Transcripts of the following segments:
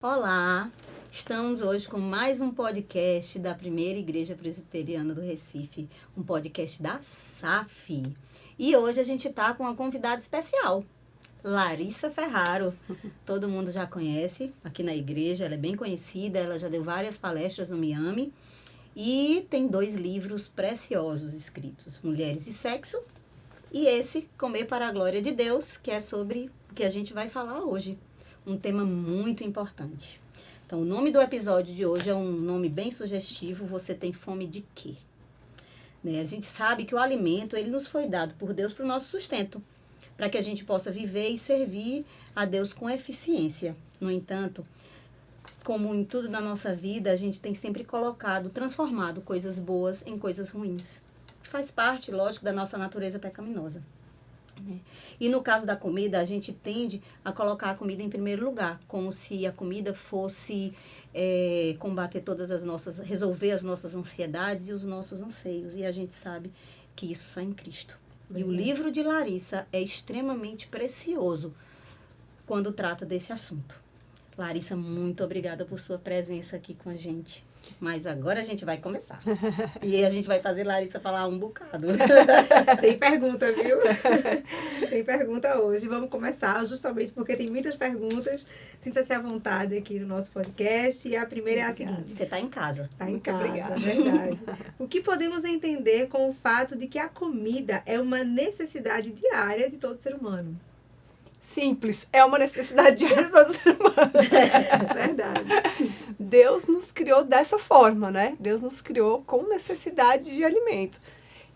Olá, estamos hoje com mais um podcast da Primeira Igreja Presbiteriana do Recife, um podcast da SAF. E hoje a gente está com uma convidada especial, Larissa Ferraro. Todo mundo já conhece aqui na igreja, ela é bem conhecida, ela já deu várias palestras no Miami e tem 2 livros preciosos escritos, Mulheres e Sexo, e esse, Comer para a Glória de Deus, que é sobre o que a gente vai falar hoje. Um tema muito importante. Então, o nome do episódio de hoje é um nome bem sugestivo. Você tem fome de quê? Né? A gente sabe que o alimento, ele nos foi dado por Deus para o nosso sustento, para que a gente possa viver e servir a Deus com eficiência. No entanto, como em tudo na nossa vida, a gente tem sempre transformado coisas boas em coisas ruins. Faz parte, lógico, da nossa natureza pecaminosa. E no caso da comida, a gente tende a colocar a comida em primeiro lugar, como se a comida fosse combater resolver as nossas ansiedades e os nossos anseios. E a gente sabe que isso só em Cristo. E o livro de Larissa é extremamente precioso quando trata desse assunto. Larissa, muito obrigada por sua presença aqui com a gente. Mas agora a gente vai começar. E a gente vai fazer Larissa falar um bocado. Tem pergunta, viu? Tem pergunta hoje. Vamos começar justamente porque tem muitas perguntas. Sinta-se à vontade aqui no nosso podcast. E a primeira é a seguinte. Você está em casa. Está em casa, obrigada. Verdade. O que podemos entender com o fato de que a comida é uma necessidade diária de todo ser humano? Simples, é uma necessidade diária de todo ser humano. Verdade. Deus nos criou dessa forma, né? Deus nos criou com necessidade de alimento.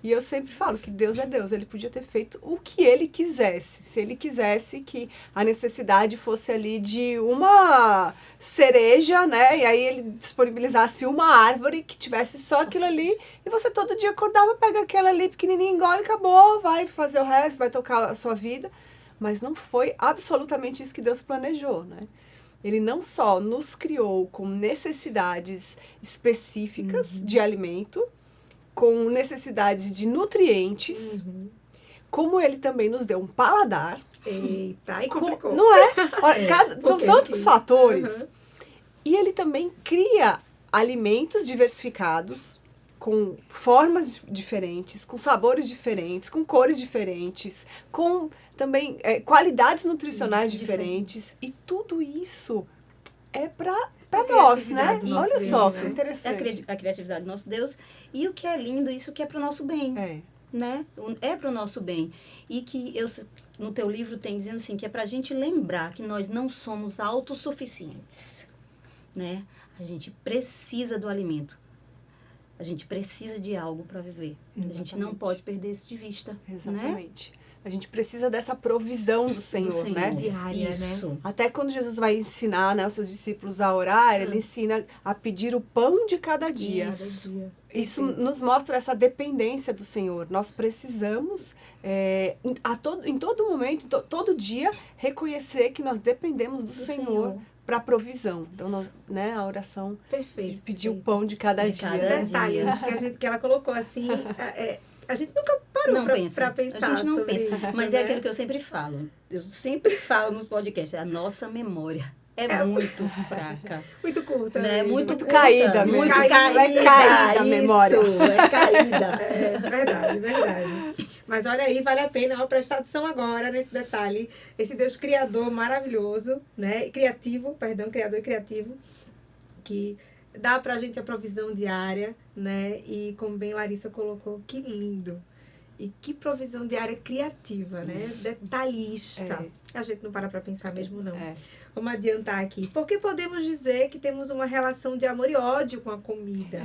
E eu sempre falo que Deus é Deus, ele podia ter feito o que ele quisesse. Se ele quisesse que a necessidade fosse ali de uma cereja, né? E aí ele disponibilizasse uma árvore que tivesse só aquilo ali. E você todo dia acordava, pega aquela ali pequenininha, engole, acabou, vai fazer o resto, vai tocar a sua vida. Mas não foi absolutamente isso que Deus planejou, né? Ele não só nos criou com necessidades específicas de alimento, com necessidades de nutrientes, como ele também nos deu um paladar. Eita, e complicou. Não é? Olha, são tantos fatores. E ele também cria alimentos diversificados, com formas diferentes, com sabores diferentes, com cores diferentes, com também qualidades nutricionais diferentes. E tudo isso é para nós, né? Olha só, que interessante. A criatividade do nosso Deus. E o que é lindo, isso que é para o nosso bem. Né? É para o nosso bem. E que no teu livro tem dizendo assim, que é para a gente lembrar que nós não somos autossuficientes. Né? A gente precisa do alimento. A gente precisa de algo para viver. Exatamente. A gente não pode perder isso de vista. Exatamente. Né? A gente precisa dessa provisão do Senhor, né? Diária, isso. Né? Até quando Jesus vai ensinar, né, os seus discípulos a orar, ele ensina a pedir o pão de cada dia. Isso nos mostra essa dependência do Senhor. Nós precisamos, em todo momento, todo dia, reconhecer que nós dependemos do Senhor para provisão. Então, né, a oração de pedir o pão de cada dia. Detalhes que ela colocou assim, a gente nunca parou para pensar. A gente não pensa. Isso, mas né? É aquilo que eu sempre falo. Eu sempre falo nos podcasts. A nossa memória é muito fraca. Muito curta. Né? Muito caída. Muito caída a memória. Isso, é caída. Verdade. Mas olha aí, vale a pena prestar atenção agora nesse detalhe. Esse Deus criador maravilhoso, né? Criador e criativo, que dá pra gente a provisão diária, né? E como bem Larissa colocou, que lindo. E que provisão diária criativa, né? Detalhista. A gente não para pensar mesmo, não. Vamos adiantar aqui. Porque podemos dizer que temos uma relação de amor e ódio com a comida?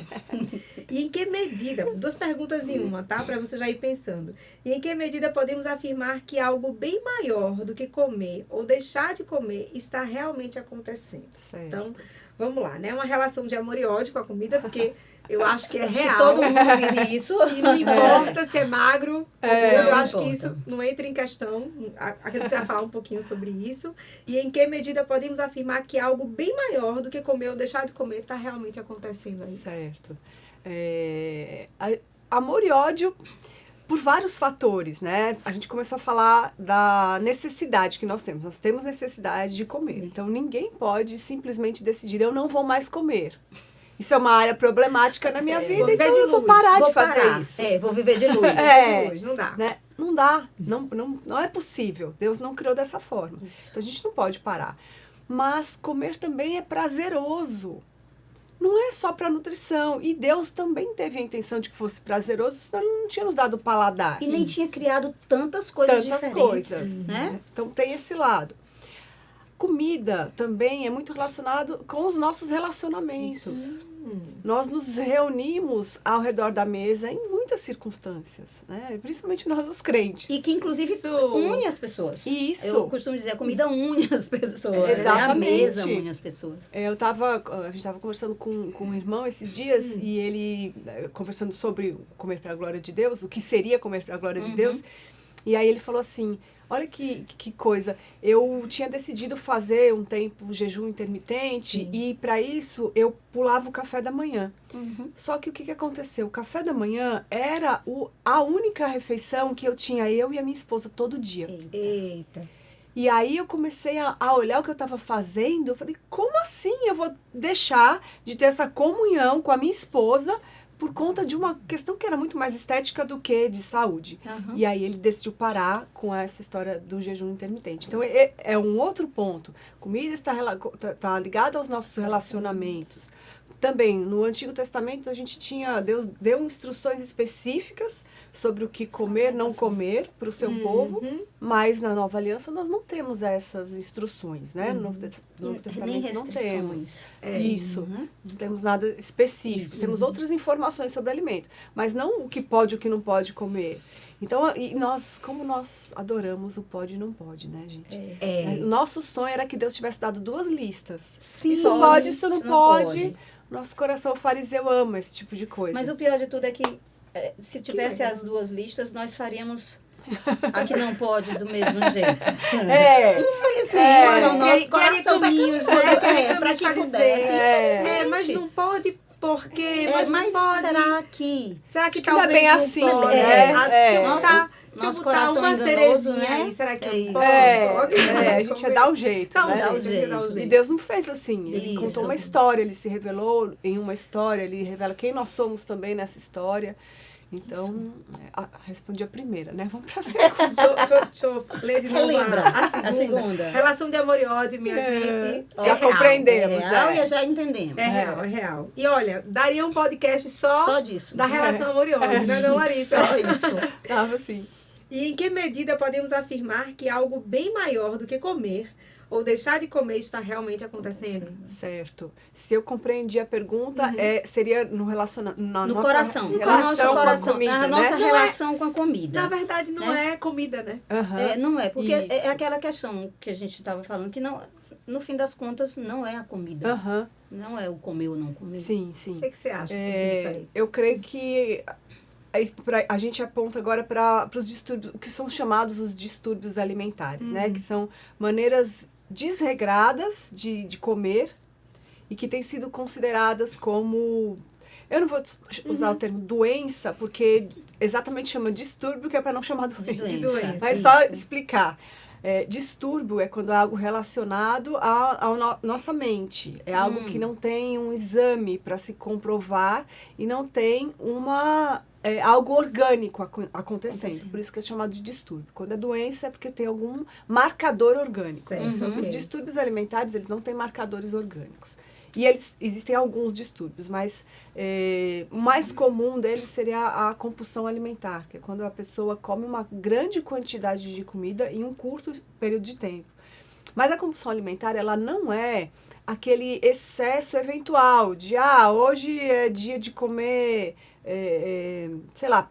E em que medida? 2 perguntas em uma, tá? Para você já ir pensando. E em que medida podemos afirmar que algo bem maior do que comer ou deixar de comer está realmente acontecendo? Certo. Então, vamos lá, né? Uma relação de amor e ódio com a comida, porque eu acho que é real. Todo mundo vive isso. E não importa se é magro. Eu acho importa. que isso não entra em questão. Acredito que você vai falar um pouquinho sobre isso. E em que medida podemos afirmar que algo bem maior do que comer ou deixar de comer está realmente acontecendo aí? Certo. Amor e ódio por vários fatores, né? A gente começou a falar da necessidade que nós temos. Nós temos necessidade de comer. Então, ninguém pode simplesmente decidir, eu não vou mais comer. Isso é uma área problemática na minha vida, então eu vou parar de fazer isso. Vou viver de luz. Não dá. Né? Não dá, não é possível. Deus não criou dessa forma. Então a gente não pode parar. Mas comer também é prazeroso. Não é só para nutrição. E Deus também teve a intenção de que fosse prazeroso, senão Ele não tinha nos dado paladar. E nem tinha criado tantas coisas diferentes, né? Então tem esse lado. Comida também é muito relacionado com os nossos relacionamentos. Nós nos reunimos ao redor da mesa em muitas circunstâncias, né? Principalmente nós os crentes. E que inclusive une as pessoas. Isso. Eu costumo dizer, a comida une as pessoas. Exatamente. A mesa une as pessoas. A gente estava conversando com um irmão esses dias e ele, conversando sobre comer para a glória de Deus, o que seria comer para a glória de Deus, e aí ele falou assim, olha que coisa, eu tinha decidido fazer um tempo jejum intermitente e para isso eu pulava o café da manhã. Só que o que aconteceu? O café da manhã era a única refeição que eu tinha, eu e a minha esposa, todo dia. Eita. E aí eu comecei a olhar o que eu estava fazendo, eu falei, como assim eu vou deixar de ter essa comunhão com a minha esposa por conta de uma questão que era muito mais estética do que de saúde. E aí ele decidiu parar com essa história do jejum intermitente. Então é um outro ponto. Comida está ligada aos nossos relacionamentos. Também, no Antigo Testamento, Deus deu instruções específicas sobre o que comer, não comer para o seu povo, mas na Nova Aliança nós não temos essas instruções, né? No Novo Testamento não temos. Isso, não temos nada específico. Temos outras informações sobre alimento, mas não o que pode e o que não pode comer. Então, como nós adoramos o pode e não pode, né, gente? O nosso sonho era que Deus tivesse dado 2 listas. Sim. Isso pode, isso não pode. Nosso coração fariseu ama esse tipo de coisa. Mas o pior de tudo é que se tivesse as 2 listas, nós faríamos a que não pode do mesmo jeito. Infelizmente, o nosso coração caminhos, para que pudesse. Mas não pode porque... Mas não pode. Será que talvez não é bem assim, né? Se eu nosso botar coração uma enganoso, cerejinha né? aí, será que eu isso. posso? A gente ia dar um jeito, Dá um né? jeito. E Deus não fez assim. Ele Isso. contou uma história, Ele se revelou em uma história, Ele revela quem nós somos também nessa história. Então, respondi a primeira, né? Vamos pra segunda. Deixa eu ler de novo Relembra a segunda. Relação de amor e ódio, minha gente. Já compreendemos. É real e já entendemos. É real. E olha, daria um podcast só disso. da relação amor e ódio, né, não, Larissa? Só isso. Tava assim. E em que medida podemos afirmar que algo bem maior do que comer ou deixar de comer está realmente acontecendo? Certo. Se eu compreendi a pergunta, seria no relacionamento... No coração. No nosso coração. A nossa relação com a comida. Na verdade, não é comida, né? Não é, porque Isso. é aquela questão que a gente estava falando, que não, no fim das contas não é a comida. Não é o comer ou não comer. Sim. O que você acha sobre isso aí? Eu creio que a gente aponta agora para os distúrbios, que são chamados os distúrbios alimentares, né? Que são maneiras desregradas de comer e que têm sido consideradas como... Eu não vou usar o termo doença, porque exatamente chama distúrbio, que é para não chamar doença. Doença. Mas só explicar. Distúrbio é quando é algo relacionado à nossa mente. É algo que não tem um exame para se comprovar e não tem algo orgânico acontecendo. Por isso que é chamado de distúrbio. Quando é doença é porque tem algum marcador orgânico. Certo, Os distúrbios alimentares, eles não têm marcadores orgânicos. E existem alguns distúrbios, mas o mais comum deles seria a compulsão alimentar, que é quando a pessoa come uma grande quantidade de comida em um curto período de tempo. Mas a compulsão alimentar, ela não é aquele excesso eventual de, hoje é dia de comer,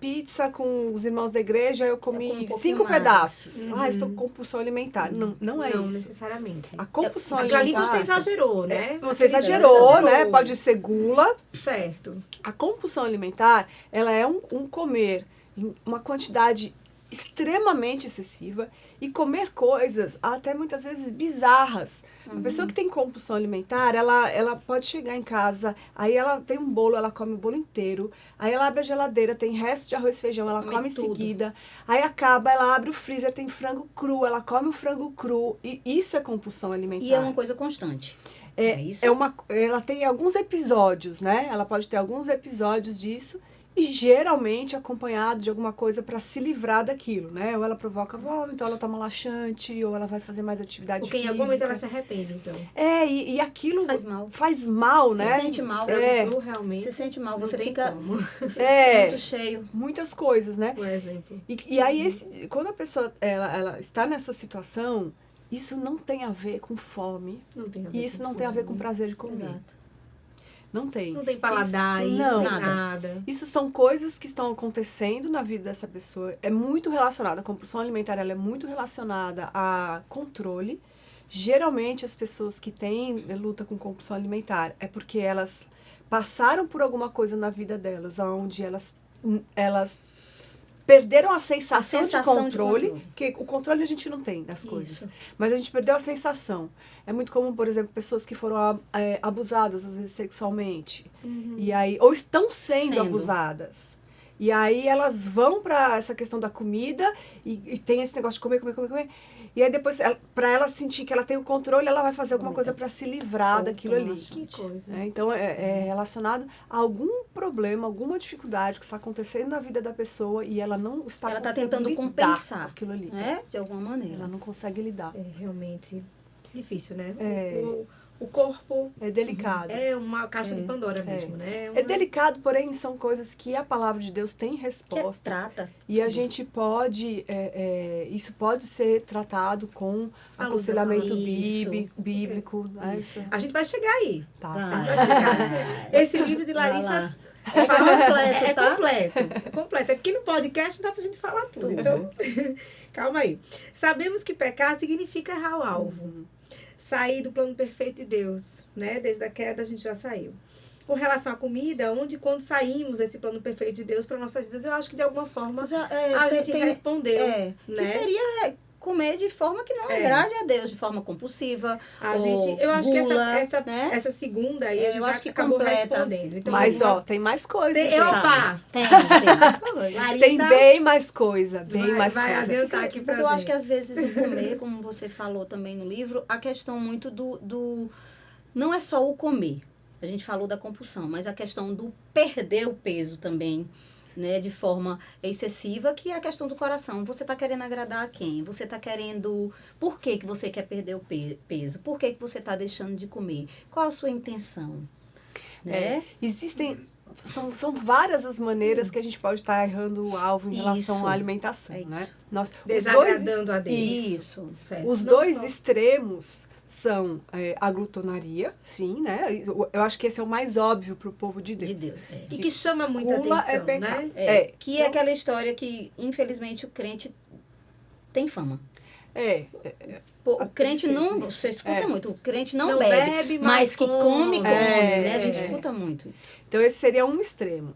pizza com os irmãos da igreja, eu comi 5 pedaços. Estou com compulsão alimentar. Não é isso. Não necessariamente. A compulsão alimentar... alimentar... Ali você exagerou, né? Você exagerou, né? Pode ser gula. Certo. A compulsão alimentar, ela é um comer em uma quantidade extremamente excessiva e comer coisas até muitas vezes bizarras. A pessoa que tem compulsão alimentar, ela pode chegar em casa, aí ela tem um bolo, ela come o bolo inteiro, aí ela abre a geladeira, tem resto de arroz e feijão, ela come em tudo. seguida, aí acaba, ela abre o freezer, tem frango cru, ela come o frango cru, e isso é compulsão alimentar. E é uma coisa constante. Isso? Ela tem alguns episódios, né? Ela pode ter alguns episódios disso e geralmente acompanhado de alguma coisa para se livrar daquilo, né? Ou ela provoca vômito, ou ela toma laxante, ou ela vai fazer mais atividade Porque física. em algum momento ela se arrepende, então. E aquilo Faz mal. faz mal, Se né? sente mal. Eu realmente Você sente mal, não você tem fica como, muito cheio. Muitas coisas, né? por exemplo. E aí, quando a pessoa ela está nessa situação, isso não tem a ver com fome. Não tem a ver E isso com não tem a ver com fome. prazer de comer. Exato. Não tem. Não tem paladar aí, não. não tem nada. Isso são coisas que estão acontecendo na vida dessa pessoa. É muito relacionada, a compulsão alimentar ela é muito relacionada a controle. Geralmente as pessoas que têm luta com compulsão alimentar é porque elas passaram por alguma coisa na vida delas, onde elas perderam a sensação de controle, porque o controle a gente não tem das coisas, Isso. mas a gente perdeu a sensação. É muito comum, por exemplo, pessoas que foram abusadas, às vezes sexualmente, e aí, ou estão sendo abusadas. E aí elas vão para essa questão da comida e tem esse negócio de comer. E aí depois, para ela sentir que ela tem o controle, ela vai fazer alguma coisa para se livrar daquilo ali. Que coisa. Então, é relacionado a algum problema, alguma dificuldade que está acontecendo na vida da pessoa e ela não está Ela está conseguindo tentando lidar compensar, com aquilo ali. né? De alguma maneira. Ela não consegue lidar. É realmente difícil, né? É. O corpo É delicado. é uma caixa de Pandora mesmo, né? É delicado, porém são coisas que a palavra de Deus tem Que respostas. trata. E a gente pode, isso pode ser tratado com aconselhamento Isso. bíblico. Né? Isso. A gente vai chegar aí. Tá. Vai chegar. Esse livro de Vai Larissa lá. é tá? completo. É completo. Aqui no podcast não dá pra gente falar tudo. Então, calma aí. Sabemos que pecar significa errar o alvo. Sair do plano perfeito de Deus, né? Desde a queda a gente já saiu. Com relação à comida, onde quando saímos desse plano perfeito de Deus para nossas vidas, eu acho que de alguma forma a gente respondeu. né? Que seria comer de forma que não agrade a Deus, de forma compulsiva. Eu acho que gula, essa segunda aí a gente eu já acho que acabou completa. respondendo. Então, Mas, tem mais coisa. tem gente. Tem mais coisa. Larissa, Tem bem mais coisa, vai adiantar aqui pra Porque eu gente. acho que às vezes o comer, como você falou também no livro, a questão muito do não é só o comer. A gente falou da compulsão, mas a questão do perder o peso também, né, de forma excessiva, que é a questão do coração. Você está querendo agradar a quem? Você está querendo... Por que você quer perder o peso? Por que você está deixando de comer? Qual a sua intenção? Né? Existem... São várias as maneiras que a gente pode estar errando o alvo em relação à alimentação, né? Desagradando a Deus. Isso. Certo. Os dois extremos são a glutonaria, sim, né? Eu acho que esse é o mais óbvio para o povo de Deus. E que chama muita Gula atenção, é pecado. né? Que é aquela história que, infelizmente, o crente tem fama. O crente não... Você escuta muito. O crente não bebe, mas que come, né? A gente escuta muito isso. Então, esse seria um extremo.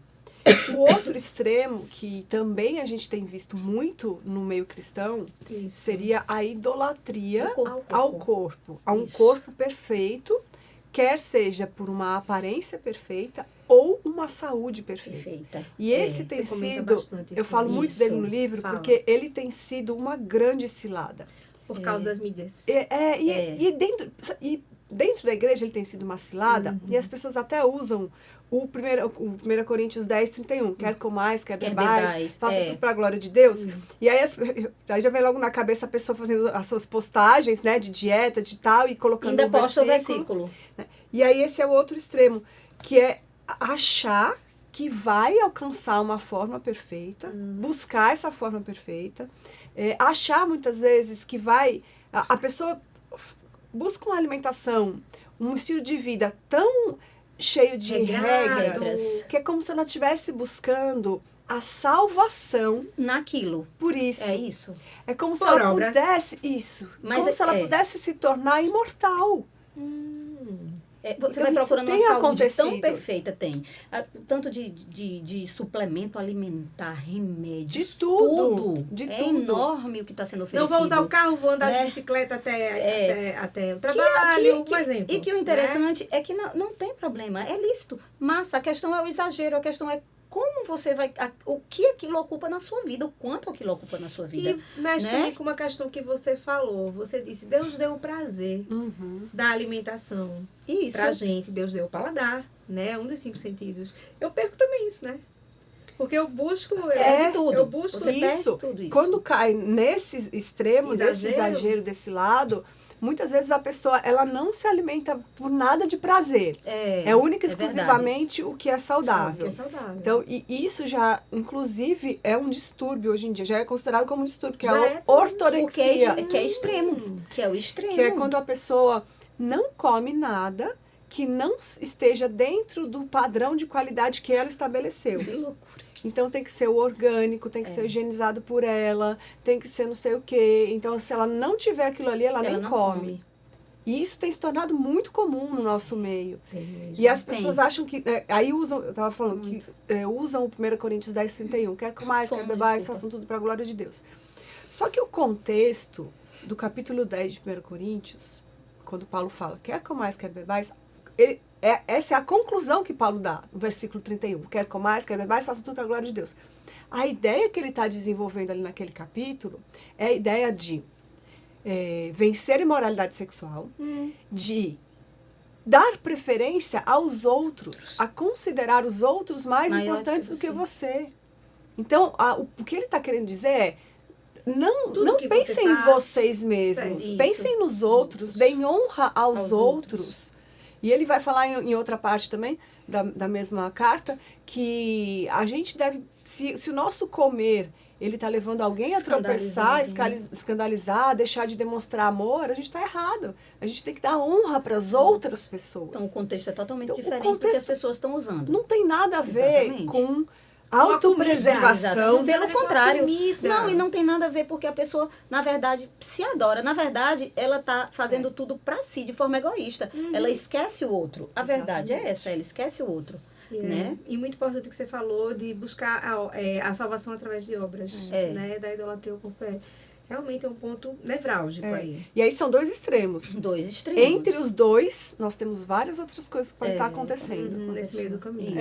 O outro extremo, que também a gente tem visto muito no meio cristão, seria a idolatria ao corpo. A um corpo perfeito, quer seja por uma aparência perfeita ou uma saúde perfeita. E esse tem sido, eu falo muito dele no livro, porque ele tem sido uma grande cilada. Por causa das mídias. E dentro da igreja ele tem sido uma cilada, e as pessoas até usam o 1 Coríntios 10, 31. Quer comais, quer bebais, faça tudo para a glória de Deus. E aí já vem logo na cabeça a pessoa fazendo as suas postagens, né, de dieta, de tal, e colocando ainda posta o versículo. Né? E aí esse é o outro extremo, que é achar que vai alcançar uma forma perfeita, buscar essa forma perfeita, achar muitas vezes que a pessoa busca uma alimentação, um estilo de vida tão cheio de regras, que é como se ela estivesse buscando a salvação naquilo. Por isso. É isso. É como se ela pudesse... Isso. Mas como se ela pudesse se tornar imortal. Você Então, vai isso procurando tem uma saúde tão acontecido. perfeita, tem. Tanto de suplemento alimentar, remédios, De tudo, tudo. de É tudo. enorme o que está sendo Não oferecido. vou usar o carro, vou andar né? de bicicleta até o trabalho, um exemplo. E que o interessante é que não tem problema, é lícito. Mas a questão é o exagero, a questão é como você vai... O que aquilo ocupa na sua vida, o quanto aquilo ocupa na sua vida. E mexe né? também com uma questão que você falou. Você disse, Deus deu o prazer Uhum. da alimentação Isso. pra gente. Deus deu o paladar, né? Um dos 5 sentidos. Eu perco também isso, né? Porque eu busco... É tudo. Eu busco Você perde isso. tudo isso. Quando cai nesse extremo, desse Exagero. exagero, desse lado, muitas vezes a pessoa ela não se alimenta por nada de prazer. É única e exclusivamente o que é saudável. Que é saudável. Então, e isso já, inclusive, é um distúrbio hoje em dia. Já é considerado como um distúrbio, que é Já a é ortorexia. Que é extremo. Que é o extremo. Que é quando a pessoa não come nada que não esteja dentro do padrão de qualidade que ela estabeleceu. Que loucura. Então tem que ser o orgânico, tem que ser higienizado por ela, tem que ser não sei o quê. Então, se ela não tiver aquilo ali, ela nem não come. E isso tem se tornado muito comum no nosso meio. Tem mesmo. E as Tem. pessoas acham que... aí usam, eu estava falando que usam o 1 Coríntios 10, 31. Quer comais, quer bebais, façam tudo para a glória de Deus. Só que o contexto do capítulo 10 de 1 Coríntios, quando Paulo fala, quer comais, quer bebais, essa é a conclusão que Paulo dá no versículo 31. Quer comais, quer bebais, façam tudo para a glória de Deus. A ideia que ele está desenvolvendo ali naquele capítulo é a ideia de vencer a imoralidade sexual, de dar preferência aos outros, a considerar os outros mais Maior importantes que do que você. você. Então, o que ele está querendo dizer é, não que pensem você em faz, vocês mesmos, isso. pensem nos outros, deem honra aos outros. E ele vai falar em outra parte também, da mesma carta, que a gente deve, se o nosso comer, ele está levando alguém a tropeçar, escandalizar, deixar de demonstrar amor, a gente está errado. A gente tem que dar honra para as outras pessoas. Então o contexto é totalmente Então, o diferente do que contexto as pessoas estão usando. Não tem nada a ver Exatamente. com autopreservação. Pelo contrário. Comida. Não, e não tem nada a ver porque a pessoa, na verdade, se adora. Na verdade, ela está fazendo tudo para si, de forma egoísta. Ela esquece o outro. A verdade é essa, ela esquece o outro. Né? E muito importante o que você falou de buscar a salvação através de obras, né? Da idolatria ao corpo. Realmente é um ponto nevrálgico aí. E aí são dois extremos. Dois extremos. Entre os dois, nós temos várias outras coisas que podem estar acontecendo. Nesse meio do caminho.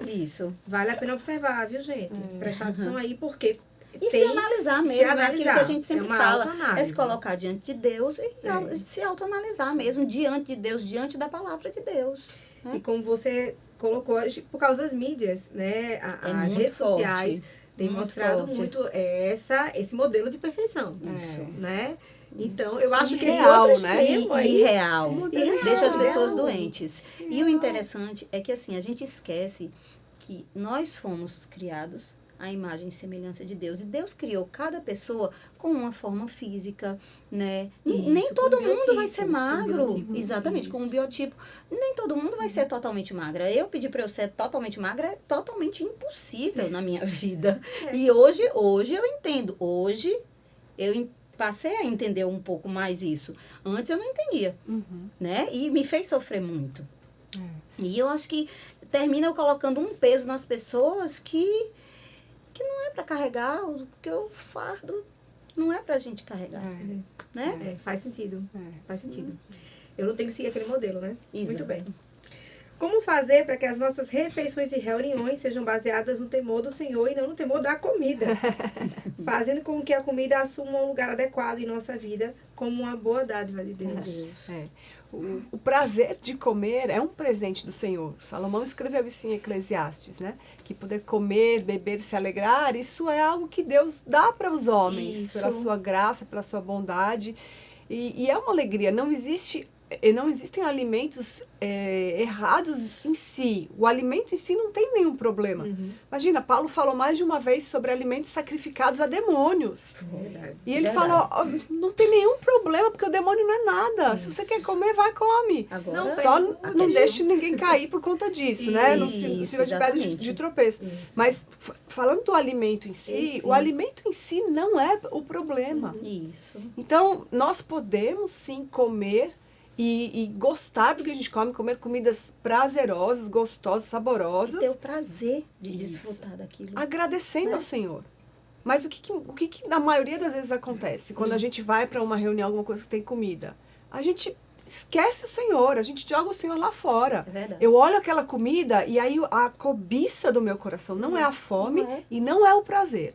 Isso. Vale a pena observar, viu, gente? Prestar atenção aí, porque E se analisar mesmo, é aquilo que a gente sempre uma fala. autoanálise. É se colocar diante de Deus e se autoanalisar mesmo, diante de Deus, diante da palavra de Deus. E como você colocou, por causa das mídias, né? As muito redes forte, sociais têm muito mostrado forte. muito esse modelo de perfeição. Isso. Né? Então, eu acho que esse Irreal, outro né? extremo aí... Irreal. Irreal. Deixa as pessoas doentes. E o interessante é que assim, a gente esquece que nós fomos criados à imagem e semelhança de Deus. E Deus criou cada pessoa com uma forma física, né? Isso, Nem com todo mundo biotipo, vai ser com magro. biotipo. Exatamente, com um biotipo. Nem todo mundo vai ser totalmente magra. Eu pedir para eu ser totalmente magra é totalmente impossível na minha vida. E hoje eu entendo. Hoje eu passei a entender um pouco mais isso. Antes eu não entendia, né? E me fez sofrer muito. E eu acho que termina colocando um peso nas pessoas que não é para carregar, que o fardo não é pra gente carregar, né? Faz sentido. Faz sentido. Eu não tenho que seguir aquele modelo, né? Exato. Muito bem. Como fazer para que as nossas refeições e reuniões sejam baseadas no temor do Senhor e não no temor da comida? Fazendo com que a comida assuma um lugar adequado em nossa vida como uma boa dádiva de Deus. O prazer de comer é um presente do Senhor. Salomão escreveu isso em Eclesiastes, né? Que poder comer, beber, se alegrar, isso é algo que Deus dá para os homens, Isso. pela sua graça, pela sua bondade. E é uma alegria. Não existem alimentos errados em si. O alimento em si não tem nenhum problema. Imagina, Paulo falou mais de uma vez sobre alimentos sacrificados a demônios. Verdade. E ele Verdade. falou, não tem nenhum problema, porque o demônio não é nada. Se você quer comer, vai, come. Agora, Não, Só tem- não deixe ninguém cair por conta disso, né? Não Isso, sirva de pedra exatamente. de tropeço. Isso. Mas, falando do alimento em si, Sim. o alimento em si não é o problema. isso. Então, nós podemos sim comer e gostar do que a gente come, comer comidas prazerosas, gostosas, E saborosas, ter o prazer de Isso. desfrutar daquilo. agradecendo Né? ao Senhor. Mas o que na maioria das vezes acontece? Quando a gente vai para uma reunião, alguma coisa que tem comida, a gente esquece o Senhor, a gente joga o Senhor lá fora. É verdade. Eu olho aquela comida e aí a cobiça do meu coração não é a fome Não é. e não é o prazer.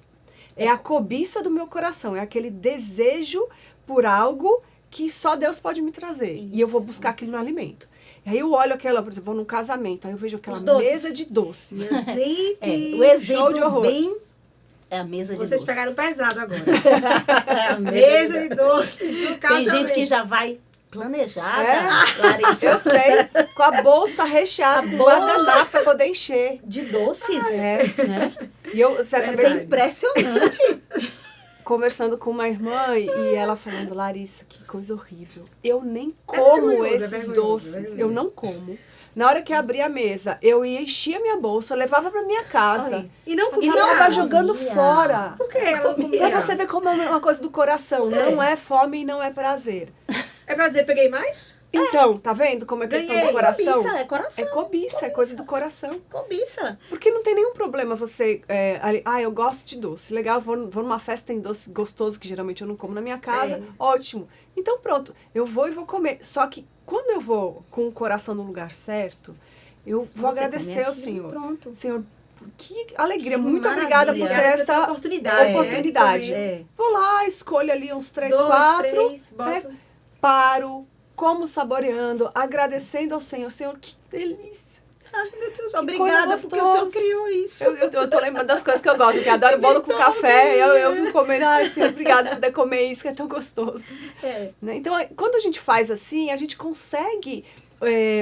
É a cobiça do meu coração, é aquele desejo por algo que só Deus pode me trazer. E eu vou Isso. buscar aquilo no alimento. E aí eu olho aquela, por exemplo, vou num casamento, aí eu vejo aquela Os doces. mesa de doces. Minha gente, É, o show de exemplo horror. bem é a mesa de vocês doces. pegaram pesado agora. É a Mesa de doces do Tem casamento. gente que já vai planejada, É? Larissa, Eu sei, com a bolsa recheada, com bolsa. guardanapo pra poder encher. de doces. É. Né? E eu, certa Isso é vez, impressionante. conversando com uma irmã e ela falando, Larissa, que coisa horrível. Eu nem É como vergonhoso, é esses vergonhoso, doces. é vergonhoso. Eu não como. Na hora que eu abria a mesa, eu ia, enchia minha bolsa, levava pra minha casa. Olha, E não E comia. não tava jogando comia. fora. Por que ela não comia? Pra você ver como é uma coisa do coração. Não é fome e não é prazer. É pra dizer, peguei mais? Então, tá vendo como é questão Ganhei. do coração? Cobiça, é coração. É cobiça, é coisa do coração. Cobiça. Porque não tem nenhum problema você... eu gosto de doce. Legal, vou numa festa, tem doce gostoso, que geralmente eu não como na minha casa. É. Ótimo. Então pronto, eu vou e vou comer. Só que quando eu vou com o coração no lugar certo, eu vou Você agradecer come ao aquilo e Senhor. Pronto. Senhor, que alegria. Que Muito maravilha. obrigada por ter Obrigada por ter essa oportunidade. oportunidade. É. Vou lá, escolho ali uns 3, 2, 4, 3, bota. paro, como saboreando, agradecendo ao Senhor. Senhor, que delícia. Meu Deus, Obrigada, coisa porque o Senhor gostosa. criou isso. Eu tô lembrando das coisas que eu gosto, que eu adoro bolo com café. Eu fico comendo, ai, Senhor, obrigada por poder comer isso, que é tão gostoso. É. Né? Então, quando a gente faz assim, a gente consegue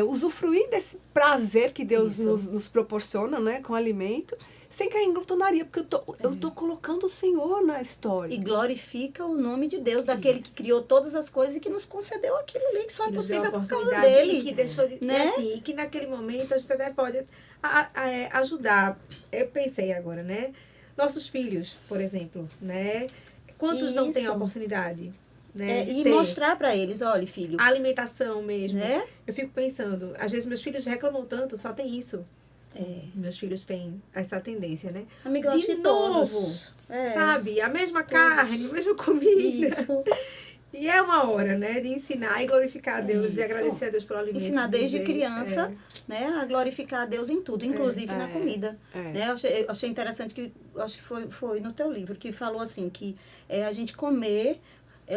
usufruir desse prazer que Deus Isso. nos proporciona, né, com o alimento, sem cair em glutonaria, porque eu tô colocando o Senhor na história. E glorifica o nome de Deus, daquele que criou todas as coisas e que nos concedeu aquilo ali, que só é Que nos deu a possível por causa oportunidade dele. E que deixou de, né? assim, e que naquele momento a gente até pode ajudar. Eu pensei agora, né? Nossos filhos, por exemplo, né? Quantos não têm a Isso. oportunidade? Né, de E ter mostrar pra eles, olha, filho, a alimentação mesmo. né? Eu fico pensando, às vezes meus filhos reclamam tanto, só tem isso. É. Meus filhos têm essa tendência, né? Amiga, eu acho De que novo, todos. É. sabe? A mesma carne, a mesma comida. Isso. E é uma hora, né? De ensinar e glorificar a Deus Isso. e agradecer a Deus pelo alimento. Ensinar desde dizer, criança, né, a glorificar a Deus em tudo, inclusive na comida. É. Né? Eu achei interessante que, acho que foi no teu livro, que falou assim, que a gente comer,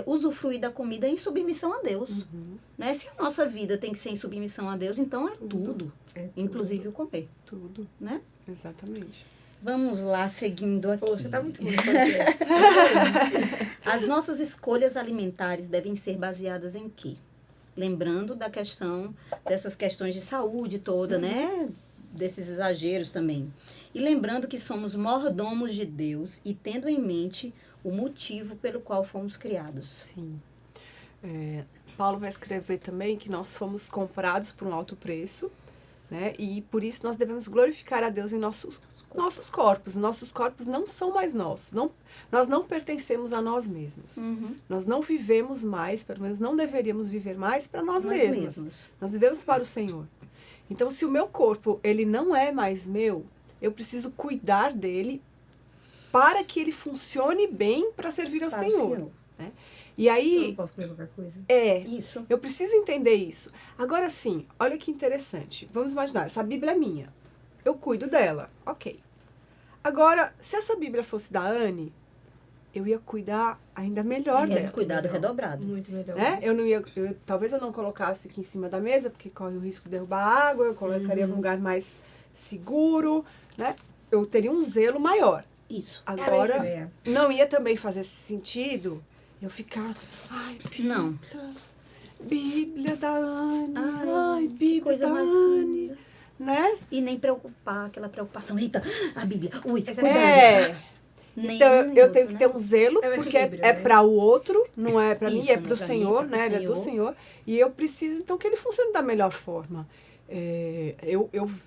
usufruir da comida em submissão a Deus. Né? Se a nossa vida tem que ser em submissão a Deus, então é tudo, É tudo. inclusive o comer. Tudo, Né? exatamente. Vamos lá, seguindo aqui. Poxa, tá muito bom esse podcast. As nossas escolhas alimentares devem ser baseadas em quê? Lembrando da questão, dessas questões de saúde toda, né? Desses exageros também. E lembrando que somos mordomos de Deus e tendo em mente o motivo pelo qual fomos criados. Sim. Paulo vai escrever também que nós fomos comprados por um alto preço, né? E por isso nós devemos glorificar a Deus em nossos corpos. Nossos corpos não são mais nossos. Nós não pertencemos a nós mesmos. Nós não vivemos mais, pelo menos não deveríamos viver mais para nós mesmos. Nós vivemos para o Senhor. Então, se o meu corpo ele não é mais meu, eu preciso cuidar dele para que ele funcione bem para servir ao Para o Senhor. E aí, Eu não posso comer qualquer coisa. Isso. eu preciso entender isso. Agora sim, olha que interessante. Vamos imaginar, essa Bíblia é minha. Eu cuido dela, ok. Agora, se essa Bíblia fosse da Anne, eu ia cuidar ainda melhor dela. Cuidado redobrado. Muito melhor. Né? Talvez eu não colocasse aqui em cima da mesa, porque corre o risco de derrubar água, eu colocaria em um lugar mais seguro, né? Eu teria um zelo maior. Isso. Agora, não ia também fazer É sentido eu ficar, ai, Não. Bíblia da Anne, Ai, que Bíblia coisa da mais Anne, linda. né? E nem preocupar, aquela preocupação. Eita, a Bíblia. Ui, Essa nem Então um eu minuto, tenho que ter né? um zelo, É o porque equilíbrio, é né? para o outro, não é para mim, Isso, é não para o pra mim, Senhor, é pro né? Ele é do Senhor. Senhor. E eu preciso, então, que ele funcione da melhor forma.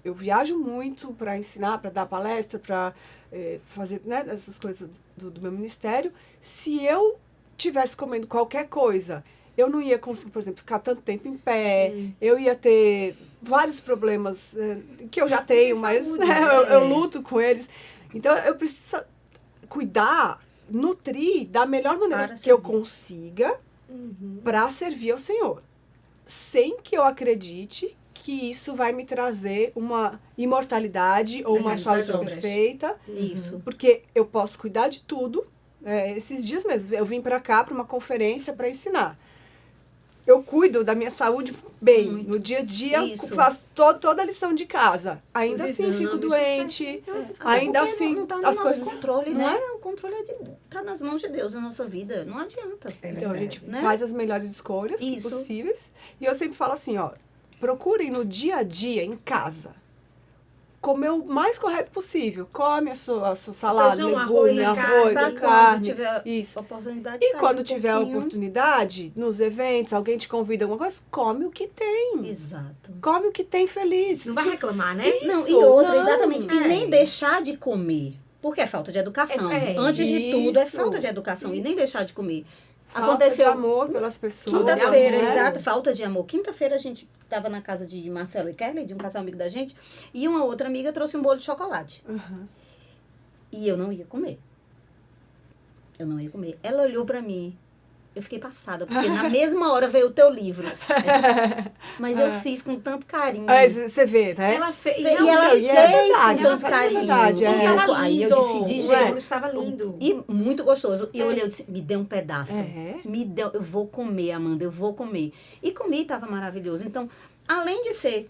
Eu viajo muito para ensinar, para dar palestra, para fazer, né, essas coisas do meu ministério. Se eu tivesse comendo qualquer coisa eu não ia conseguir, por exemplo, ficar tanto tempo em pé, eu ia ter vários problemas que eu já tenho, mas saúde, eu luto com eles. Então, eu preciso cuidar, nutrir da melhor maneira Para que eu servir. consiga para servir ao Senhor. Sem que eu acredite que isso vai me trazer uma imortalidade ou uma das saúde obras. perfeita. Isso. Porque eu posso cuidar de tudo. Esses dias mesmo, eu vim para cá para uma conferência para ensinar. Eu cuido da minha saúde bem. Muito. No dia a dia, Isso. faço toda a lição de casa. Ainda Os assim, fico exames, doente. tudo certo. Ainda Porque assim, não tá no as nosso coisas... controle, não né? O controle tá nas mãos de Deus, na nossa vida. Não adianta. Então, a gente né? faz as melhores escolhas Isso. possíveis. E eu sempre falo assim, ó, procurem no dia a dia, em casa, comer o mais correto possível. Come a sua salada, Feijão, legume, arroz, arroz, Para quando carne. tiver Isso. oportunidade de E sair quando um tiver a pouquinho. oportunidade, nos eventos, alguém te convida a alguma coisa, come o que tem. Exato. Come o que tem feliz. Não vai reclamar, né? Não, e Isso, outra, não. exatamente. E É. nem deixar de comer. Porque é falta de educação. É, Antes de tudo, é isso, falta de educação. E nem isso. deixar de comer. Falta Aconteceu de amor pelas pessoas. quinta-feira, né? exato, falta de amor. Quinta-feira a gente estava na casa de Marcela e Kelly, de um casal amigo da gente, e uma outra amiga trouxe um bolo de chocolate. Uhum. E eu não ia comer. Eu não ia comer. Ela olhou pra mim. Eu fiquei passada, porque na mesma hora veio o teu livro. Mas eu fiz com tanto carinho. Você vê, né? Ela fez. E ela Não, e é fez verdade, com tanto é carinho. verdade, E é. eu- aí eu disse de O jeito. bolo estava lindo. E muito gostoso. E eu olhei, eu disse, me dê um pedaço. É. Me deu, eu vou comer, Amanda, eu vou comer. E comi, estava maravilhoso. Então, além de ser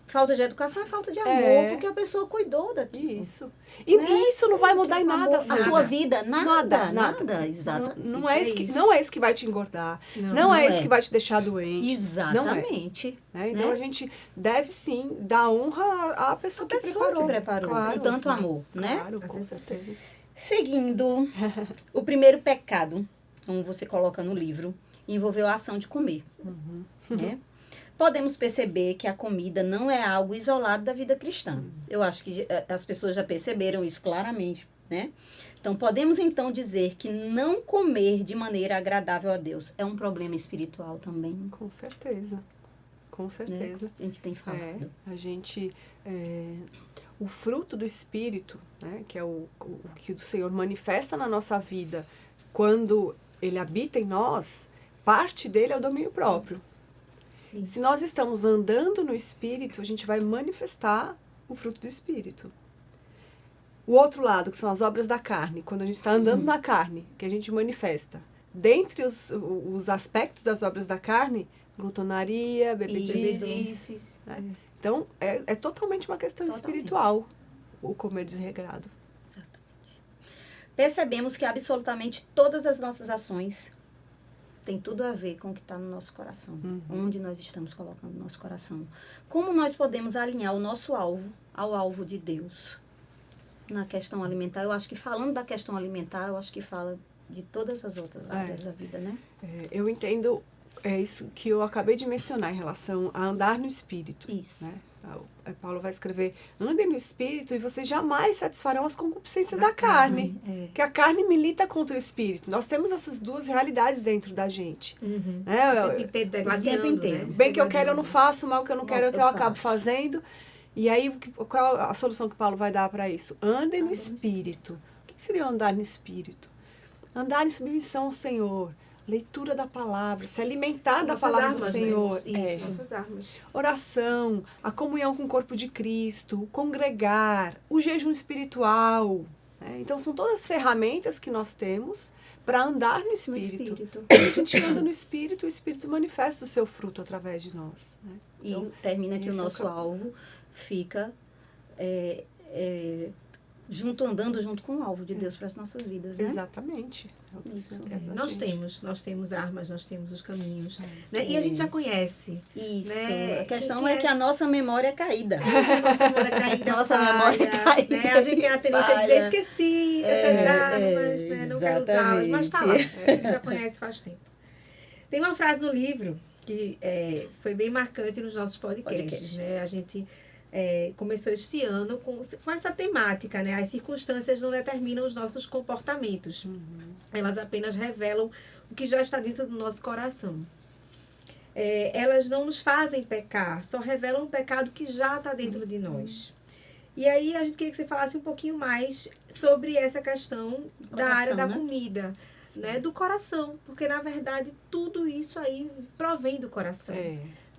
falta de educação, é falta de amor, É. porque a pessoa cuidou daquilo. Isso. E Né? isso não vai mudar em Amor, nada, a Sandra. tua vida, nada, Nada. exatamente. Não é isso que vai te engordar. Não, não é é. isso que vai te deixar doente. Exatamente. Né? Então Né? a gente deve sim dar honra à pessoa, A pessoa que preparou, Claro, com tanto sim. amor, né? Claro, com certeza. Seguindo, o primeiro pecado, como você coloca no livro, envolveu a ação de comer. Né? Podemos perceber que a comida não é algo isolado da vida cristã. Eu acho que as pessoas já perceberam isso claramente, né? Então, podemos então dizer que não comer de maneira agradável a Deus é um problema espiritual também, Com certeza. Com né? certeza. A gente tem falado. A gente... o fruto do Espírito, né, que é o que o Senhor manifesta na nossa vida, quando Ele habita em nós, parte dele é o domínio próprio. Sim. Se nós estamos andando no Espírito, a gente vai manifestar o fruto do Espírito. O outro lado, que são as obras da carne, quando a gente está andando na carne, que a gente manifesta. Dentre os aspectos das obras da carne, glutonaria, bebedice. Bebedices. Então, é totalmente uma questão Totalmente. espiritual, o comer desregrado. Percebemos que absolutamente todas as nossas ações têm tudo a ver com o que está no nosso coração. Onde nós estamos colocando o nosso coração. Como nós podemos alinhar o nosso alvo ao alvo de Deus na questão alimentar? Eu acho que falando da questão alimentar, eu acho que fala de todas as outras áreas da vida, né? Eu entendo isso que eu acabei de mencionar em relação a andar no Espírito. Isso. Né? Paulo vai escrever, andem no Espírito e vocês jamais satisfarão as concupiscências da carne. É. Que a carne milita contra o Espírito. Nós temos essas duas realidades dentro da gente. Né? O tempo inteiro gladiando, O tempo inteiro. né? Bem que eu quero eu não faço, mal que eu não quero é que eu acabo faço. fazendo. E aí, qual a solução que Paulo vai dar para isso? Andem no Espírito. O que seria andar no Espírito? Andar em submissão ao Senhor. Leitura da palavra, se alimentar da Nossas palavra armas, do né? Senhor. Isso. Nossas armas. Oração, a comunhão com o corpo de Cristo, congregar, o jejum espiritual. Né? Então, são todas as ferramentas que nós temos para andar no No Espírito. espírito. Quando a gente anda no Espírito, o Espírito manifesta o seu fruto através de nós. Né? E Então, termina que o esse é o nosso caminho. alvo fica andando junto com o alvo de Deus para as nossas vidas, né? Exatamente. É o que o Isso. Senhor quer da Nós gente. temos armas, nós temos os caminhos. Né? E a gente já conhece. Isso. Né? A questão Que é que a nossa memória é caída. Nossa memória caída, Nossa falha, memória caída, né? A gente tem a tendência a dizer, falha. esqueci dessas armas, né? Não quero usá-las, exatamente. mas está lá. A gente já conhece faz tempo. Tem uma frase no livro que foi bem marcante nos nossos podcasts. Né? A gente começou este ano com essa temática, né? As circunstâncias não determinam os nossos comportamentos. Elas apenas revelam o que já está dentro do nosso coração. Elas não nos fazem pecar, só revelam o pecado que já está dentro de nós. E aí a gente queria que você falasse um pouquinho mais sobre essa questão da área da comida, né? Do coração, porque na verdade tudo isso aí provém do coração,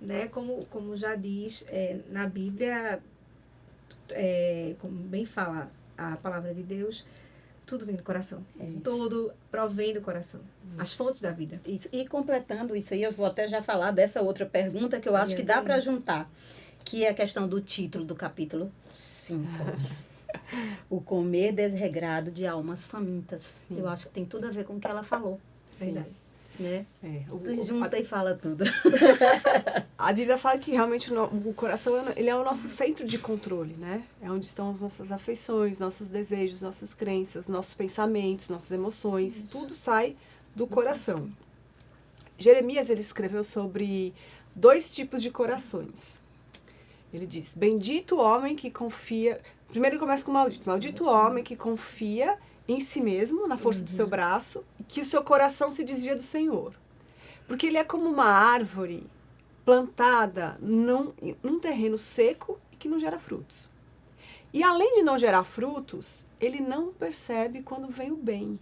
né? Como já diz na Bíblia, como bem fala a palavra de Deus, tudo vem do coração. Tudo provém do coração. As fontes da vida. Isso. E completando isso aí, eu vou até já falar dessa outra pergunta que eu acho que dá para juntar, que é a questão do título do capítulo 5. O comer desregrado de almas famintas. Sim. Eu acho que tem tudo a ver com o que ela falou. Sim. Verdade. Né? Junta e fala tudo. A Bíblia fala que realmente o coração ele é o nosso centro de controle, né? É onde estão as nossas afeições, nossos desejos, nossas crenças, nossos pensamentos, nossas emoções. Isso. Tudo sai do coração. Jeremias, ele escreveu sobre 2 tipos de corações. Ele diz: bendito o homem que confia... Primeiro ele começa com maldito. Maldito o homem que confia em si mesmo, na força do seu braço, e que o seu coração se desvia do Senhor. Porque ele é como uma árvore plantada num terreno seco e que não gera frutos. E além de não gerar frutos, ele não percebe quando vem o bem.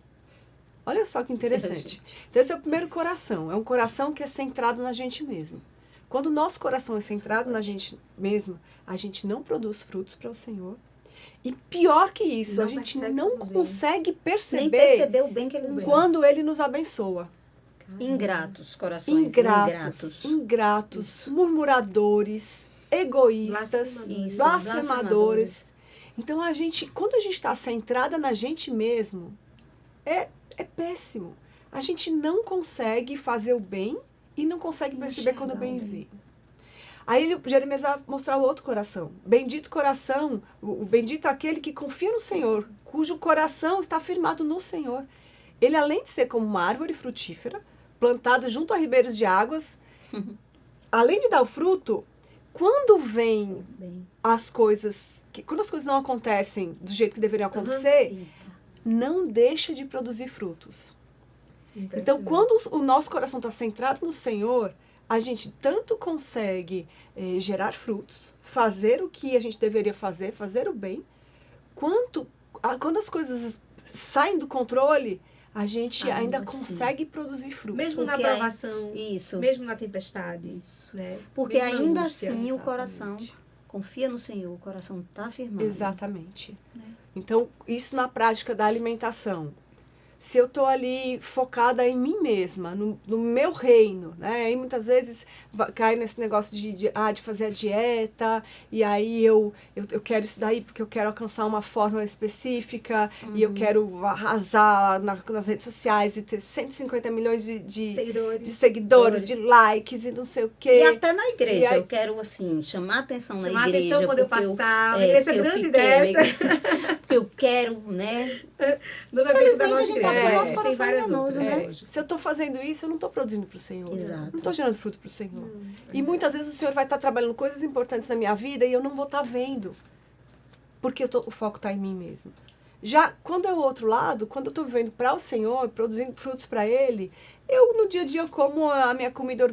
Olha só que interessante. Então esse é o primeiro coração. É um coração que é centrado na gente mesmo. Quando o nosso coração é centrado na gente mesmo, a gente não produz frutos para o Senhor. E pior que isso, a gente não consegue perceber, nem perceber o bem que ele nos quando ele nos abençoa. Ingratos, corações ingratos, murmuradores, egoístas, blasfemadores. Então quando a gente está centrada na gente mesmo, é péssimo. A gente não consegue fazer o bem e não consegue perceber quando o bem vem. Aí Jeremias vai mostrar o outro coração. Bendito coração, o bendito é aquele que confia no Senhor, cujo coração está firmado no Senhor. Ele, além de ser como uma árvore frutífera, plantada junto a ribeiros de águas, além de dar o fruto, quando vem as coisas, quando as coisas não acontecem do jeito que deveriam acontecer, não deixa de produzir frutos. Então, quando o nosso coração está centrado no Senhor, a gente tanto consegue gerar frutos, fazer o que a gente deveria fazer o bem, quanto quando as coisas saem do controle, a gente ainda consegue produzir frutos. Mesmo na provação, mesmo na tempestade. Né? Porque ainda assim o coração confia no Senhor, o coração está firmado. Exatamente. Né? Então, isso na prática da alimentação. Se eu estou ali focada em mim mesma, no meu reino, né? Aí muitas vezes cai nesse negócio de fazer a dieta, e aí eu quero isso daí porque eu quero alcançar uma forma específica, e eu quero arrasar nas redes sociais e ter 150 milhões de seguidores, de likes e não sei o quê. E até na igreja, eu quero assim, chamar atenção na igreja. Chamar atenção quando eu passar, uma igreja grande dessa. Porque eu quero, né? Infelizmente a gente sabe que o nosso coração é enganoso, né? Se eu estou fazendo isso, eu não estou produzindo para o Senhor. Exato. Não estou gerando fruto para o Senhor. E muitas vezes o Senhor vai estar trabalhando coisas importantes na minha vida e eu não vou estar vendo. Porque o foco está em mim mesmo. Já quando é o outro lado, quando eu estou vivendo para o Senhor, produzindo frutos para Ele, eu no dia a dia como a minha comida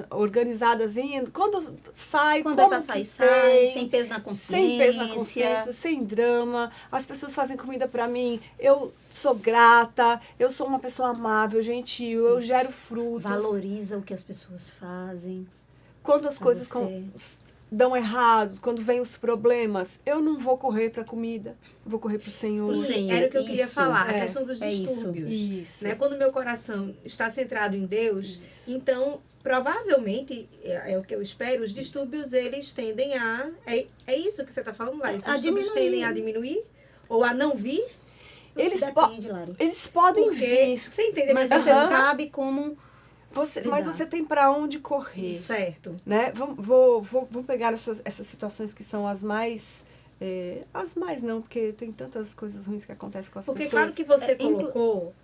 organizadazinha, quando eu saio, quando como é sair, sai, sem peso na consciência, sem drama, as pessoas fazem comida para mim, eu sou grata, eu sou uma pessoa amável, gentil, eu gero frutos. Valoriza o que as pessoas fazem. Quando as coisas dão errado, quando vem os problemas, eu não vou correr para a comida, vou correr para o Senhor. Sim, era o que eu queria falar, a questão dos distúrbios. Isso. Né? Quando o meu coração está centrado em Deus, então, provavelmente, é o que eu espero, os distúrbios, eles tendem a... É isso que você está falando, Lari? Os distúrbios tendem a diminuir ou a não vir? Eles podem vir. Você entende? Mas você sabe como... Mas você tem para onde correr. Certo. Né? Vou pegar essas situações que são as mais As mais não, porque tem tantas coisas ruins que acontecem com as Porque pessoas. claro que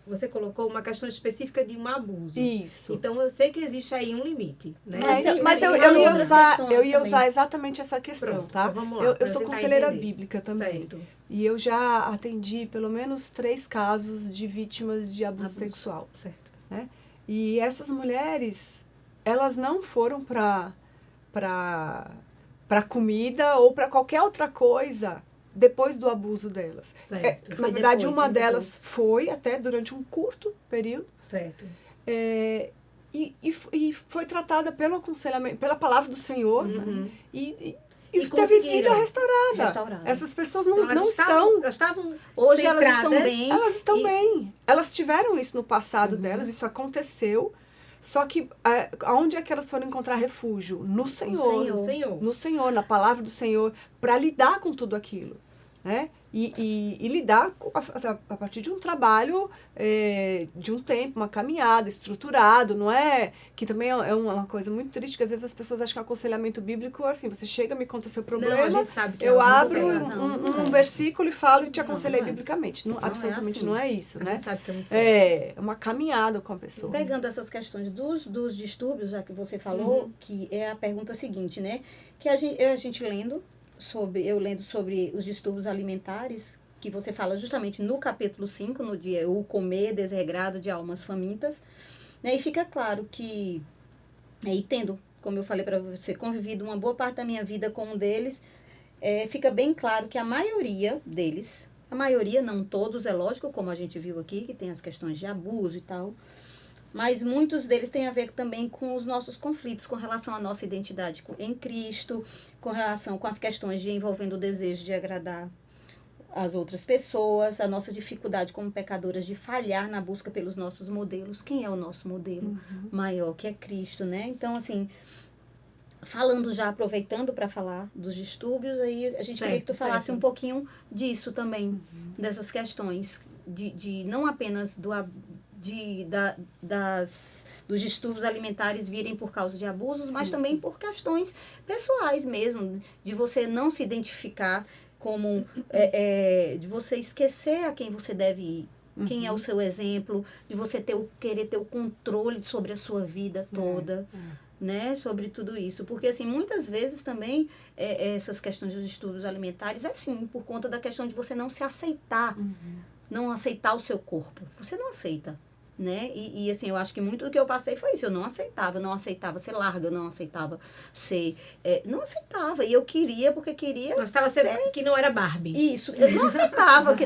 você colocou uma questão específica de um abuso. Isso. Então eu sei que existe aí um limite, né? Mas eu ia usar exatamente essa questão, Pronto, tá? então vamos lá, Eu pra sou tentar conselheira entender. bíblica também. Certo. E eu já atendi pelo menos 3 casos de vítimas de abuso sexual. Certo. E essas mulheres, elas não foram para comida ou para qualquer outra coisa depois do abuso delas. Certo. Na verdade, depois, uma foi delas depois. foi até durante um curto período. Certo. E foi tratada pelo aconselhamento, pela palavra do Senhor, né? Uhum. E E teve conseguiram. vida restaurada. Restaurada. Essas pessoas Então, não estão. Elas estavam Hoje elas estão centradas. bem. Elas estão E- bem. Elas tiveram isso no passado Uhum. delas, isso aconteceu. Só que aonde é que elas foram encontrar refúgio? No Senhor. No Senhor. No Senhor, na palavra do Senhor, para lidar com tudo aquilo, né? E lidar a partir de um trabalho de um tempo, uma caminhada, estruturado, não é? Que também é uma coisa muito triste, que às vezes as pessoas acham que aconselhamento bíblico é assim, você chega, me conta seu problema, Não, a gente sabe que eu é uma abro séria. Não um versículo e falo e te Não, aconselhei não é. biblicamente. Não é Absolutamente assim. não é isso, A né? gente sabe que é muito sério. É uma caminhada com a pessoa. Pegando essas questões dos distúrbios, já que você falou, que é a pergunta seguinte, né? Que a gente lendo sobre os distúrbios alimentares, que você fala justamente no capítulo 5, no dia o comer desregrado de almas famintas, né? E fica claro que, e tendo, como eu falei para você, convivido uma boa parte da minha vida com um deles, fica bem claro que a maioria deles, a maioria, não todos, é lógico, como a gente viu aqui, que tem as questões de abuso e tal, mas muitos deles têm a ver também com os nossos conflitos, com relação à nossa identidade em Cristo, com relação com as questões de envolvendo o desejo de agradar as outras pessoas, a nossa dificuldade como pecadoras de falhar na busca pelos nossos modelos. Quem é o nosso modelo maior, que é Cristo, né? Então, assim, falando já, aproveitando para falar dos distúrbios, aí a gente queria que tu falasse certo. um pouquinho disso também, dessas questões, de não apenas dos distúrbios alimentares virem por causa de abusos, mas também por questões pessoais mesmo, de você não se identificar como, de você esquecer a quem você deve ir, quem é o seu exemplo, de você querer ter o controle sobre a sua vida toda, né, sobre tudo isso. Porque, assim, muitas vezes também essas questões dos distúrbios alimentares é, sim, por conta da questão de você não se aceitar, não aceitar o seu corpo. Você não aceita, né? E assim, eu acho que muito do que eu passei foi isso. Eu não aceitava ser larga, eu não aceitava ser... não aceitava. E eu queria, porque queria Mas estava ser... que não era Barbie. Isso, eu não aceitava que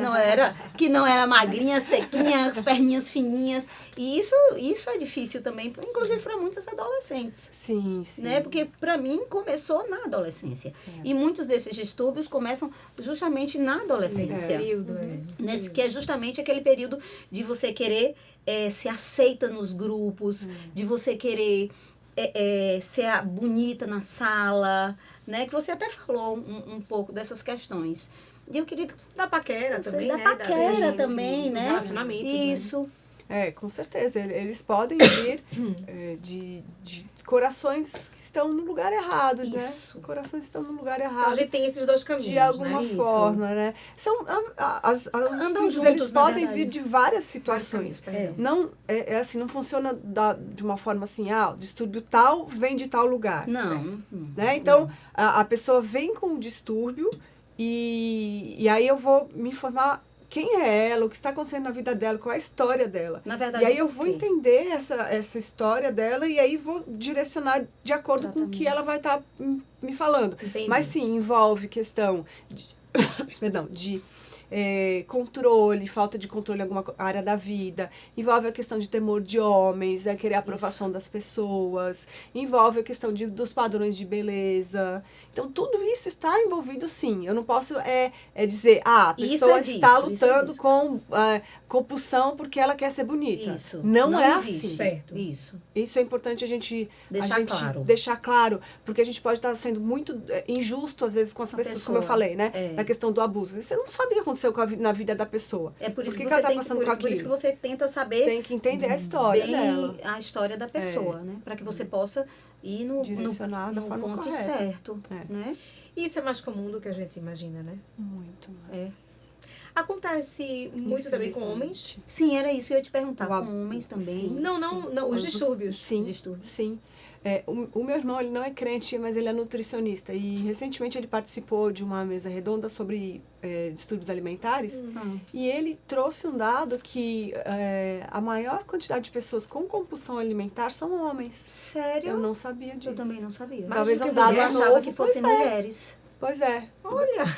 não era magrinha, sequinha, as perninhas fininhas. E isso é difícil também, inclusive para muitas adolescentes. Sim, sim. Né? Porque para mim começou na adolescência. E muitos desses distúrbios começam justamente na adolescência. Nesse período, Que é justamente aquele período de você querer ser aceita nos grupos, de você querer ser a bonita na sala, né? Que você até falou um pouco dessas questões. E eu queria... Da paquera também, da né? paquera Dos também, né? relacionamentos, Isso. Com certeza. Eles podem vir de corações que estão no lugar errado, Isso. né? Corações que estão no lugar Então, a errado. gente tem esses dois caminhos, De alguma né? forma, né? São, os Andam distúrbios, juntos, eles na podem verdade. vir de várias Dois caminhos, situações. perdão. Não, assim, não funciona de uma forma assim, o distúrbio tal vem de tal lugar. Não. Né? Então, a pessoa vem com um distúrbio e aí eu vou me informar quem é ela, o que está acontecendo na vida dela, qual é a história dela. Na verdade, E aí eu vou ok. entender essa história dela e aí vou direcionar de acordo com o que ela vai estar me falando. Entendi. Mas sim, envolve questão de controle, falta de controle em alguma área da vida, envolve a questão de temor de homens, querer a aprovação das pessoas, envolve a questão dos padrões de beleza. Então, tudo isso está envolvido, sim. Eu não posso dizer, a pessoa está lutando com compulsão porque ela quer ser bonita. Isso. Não é existe. assim. Certo. Isso. Isso é importante a gente Claro. deixar claro, porque a gente pode estar sendo muito injusto, às vezes, com as pessoas, como eu falei, né? Na questão do abuso. Você não sabe o que aconteceu na vida da pessoa. É por isso que ela você tá tem passando por, com por isso que aquilo? você tenta saber Tem que entender a história bem dela. a história da pessoa, né? Para que você possa ir no Direcionar da forma ponto correta. certo, né? Isso é mais comum do que a gente imagina, né? Muito mais. Acontece muito também com homens? Sim, era isso que eu ia te perguntar. O ab- Com homens também? Sim. Não, os distúrbios. Sim, Distúrbios. sim. O meu irmão, ele não é crente, mas ele é nutricionista. E recentemente ele participou de uma mesa redonda sobre distúrbios alimentares. E ele trouxe um dado que a maior quantidade de pessoas com compulsão alimentar são homens. Sério? Eu não sabia disso. Eu também não sabia. Mas Talvez que um dado Eu achava novo, que fossem pois é. mulheres. Pois é. Olha,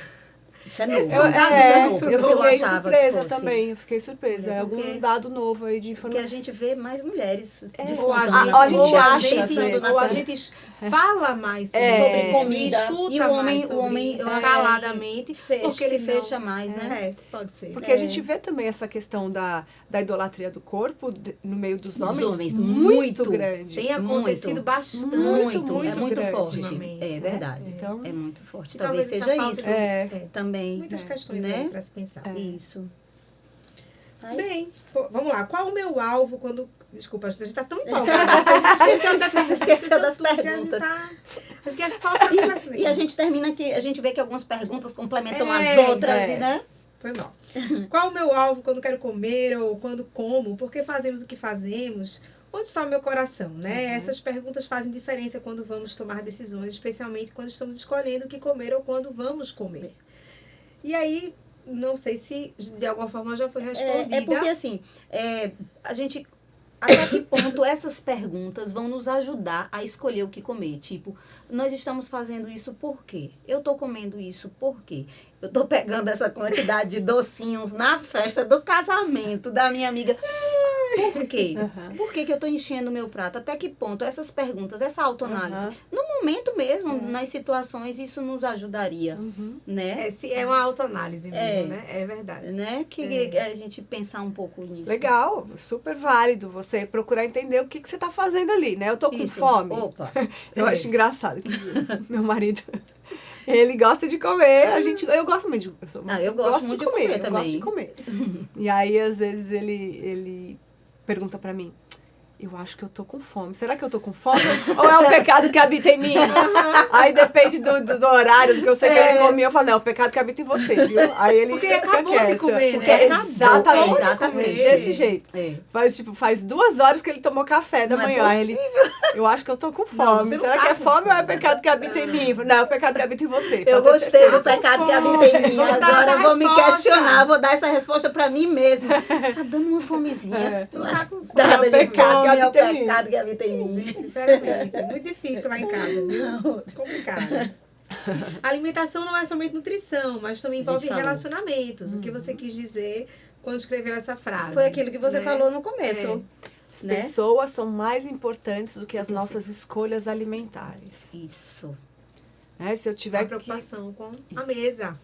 Isso é novo. Esse é um dado muito eu novo. fiquei achava que surpresa fosse. também. Eu fiquei surpresa. É, Algum porque- dado novo aí de Porque informação. a gente vê mais mulheres ou a descontando gente, a gente ou a acha, gente- às vezes. ou a gente fala mais sobre, É. isso, Comida. escuta E o homem- mais o sobre homem, isso, eu acho que caladamente, porque se ele não- fecha mais, né? pode ser. Porque a gente vê também essa questão da idolatria do corpo no meio dos Dos homens, homens, muito muito. grande. Tem acontecido Muito. bastante. Muito é muito grande. forte. ultimamente, É né? verdade. Então- É muito forte. E Talvez essa seja falta isso de- É. também. Muitas questões né? aí para se pensar. Isso. Aí- Bem, vamos lá. Qual o meu alvo quando... Desculpa, a gente tá tão empolgada. A gente Esqueceu das tudo que a gente perguntas. Acho que é só pra conversa E a gente termina aqui, a gente vê que algumas perguntas complementam É, as outras, é. né? Foi mal. Qual o meu alvo quando quero comer ou quando como? Por que fazemos o que fazemos? Onde está o meu coração, né? Essas perguntas fazem diferença quando vamos tomar decisões, especialmente quando estamos escolhendo o que comer ou quando vamos comer. E aí, não sei se de alguma forma já foi respondida. É porque assim, a gente. Até que ponto essas perguntas vão nos ajudar a escolher o que comer? Tipo, nós estamos fazendo isso por quê? Eu tô comendo isso por quê? Eu tô pegando essa quantidade de docinhos na festa do casamento da minha amiga. Por quê? Por que eu tô enchendo o meu prato? Até que ponto essas perguntas, essa autoanálise, no momento mesmo, nas situações, isso nos ajudaria, né? É uma autoanálise mesmo, É. né? É verdade. Né? Que a gente pensar um pouco nisso. Legal, super válido você procurar entender o que você tá fazendo ali, né? Eu tô com Isso. fome. Opa. Eu acho engraçado que meu marido, ele gosta de comer, eu gosto muito Eu gosto muito de comer eu também. gosto de comer. E aí, às vezes, ele pergunta pra mim, eu acho que eu tô com fome. Será que eu tô com fome? Ou é um pecado que habita em mim? Aí depende do horário, do que eu sei que ele comia. Eu falo, não, é o pecado que habita em você, viu? Aí ele Porque fica acabou de quieto. comer, né? Porque acabou, Exatamente, exatamente. desse jeito. É. Faz 2 horas que ele tomou café da Não é manhã. Aí ele, eu acho que eu tô com fome. você não Será tá que é com fome ou é pecado que habita em mim? Não, é o pecado que habita em você. Eu Pode ter gostei do certeza. pecado que habita em mim. Vou dar Agora essa eu vou me resposta. questionar, vou dar essa resposta pra mim mesma. Tá dando uma fomezinha. Eu acho que É nada o de pecado que fome é o habita em mim. pecado que habita em mim. Gente, sinceramente, é muito difícil lá em casa, viu? Complicado. A alimentação não é somente nutrição, mas também envolve falou. relacionamentos. O que você quis dizer quando escreveu essa frase? Foi aquilo que você né? falou no começo. As né? pessoas são mais importantes do que as nossas escolhas alimentares. Isso. Né? Se eu A tiver que preocupação com a Isso. mesa.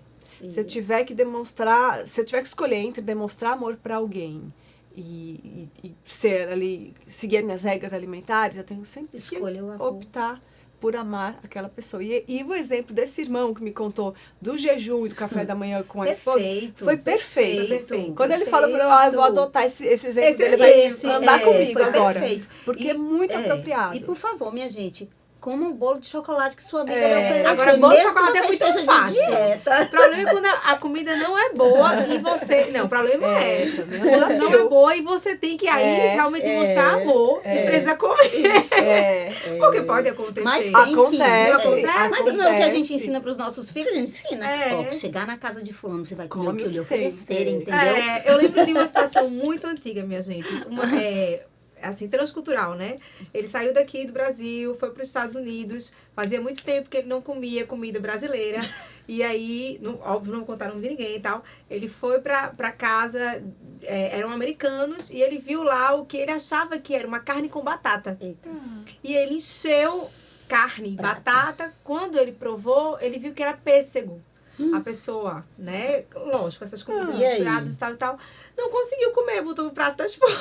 Se eu tiver que demonstrar, se eu tiver que escolher entre demonstrar amor para alguém e ser ali, seguir as minhas regras alimentares, eu tenho sempre Escolha o que amor. optar por amar aquela pessoa. E o exemplo desse irmão que me contou do jejum e do café da manhã com a esposa Perfeito. foi perfeito. Perfeito. Quando ele falou, eu falei, eu vou adotar esse exemplo dele, Esse vai andar comigo foi agora. perfeito. Porque é muito apropriado. E por favor, minha gente, coma um bolo de chocolate que sua amiga É. lhe oferecer. Agora, bolo de mesmo chocolate que é você muito esteja fácil. de dieta. O problema é quando a comida não é boa e você... Não, o problema também é um quando não é desafio. boa e você tem que aí realmente mostrar amor e precisa comer. É. Porque pode acontecer. Mas tem Acontece, que... Mas não é o que a gente acontece. ensina para os nossos filhos, a gente ensina. É. Ó, chegar na casa de fulano, você vai comer Come o que o lhe que tem. oferecerem, entendeu? Eu lembro de uma situação muito antiga, minha gente. Assim, transcultural, né? Ele saiu daqui do Brasil, foi para os Estados Unidos. Fazia muito tempo que ele não comia comida brasileira. E aí, óbvio, não contaram de ninguém e tal. Ele foi para casa, eram americanos, e ele viu lá o que ele achava que era uma carne com batata. Eita. E ele encheu carne, batata. Quando ele provou, ele viu que era pêssego. A pessoa, né? Lógico, essas comidas E aí? misturadas e tal. Não conseguiu comer, botou no prato da esposa.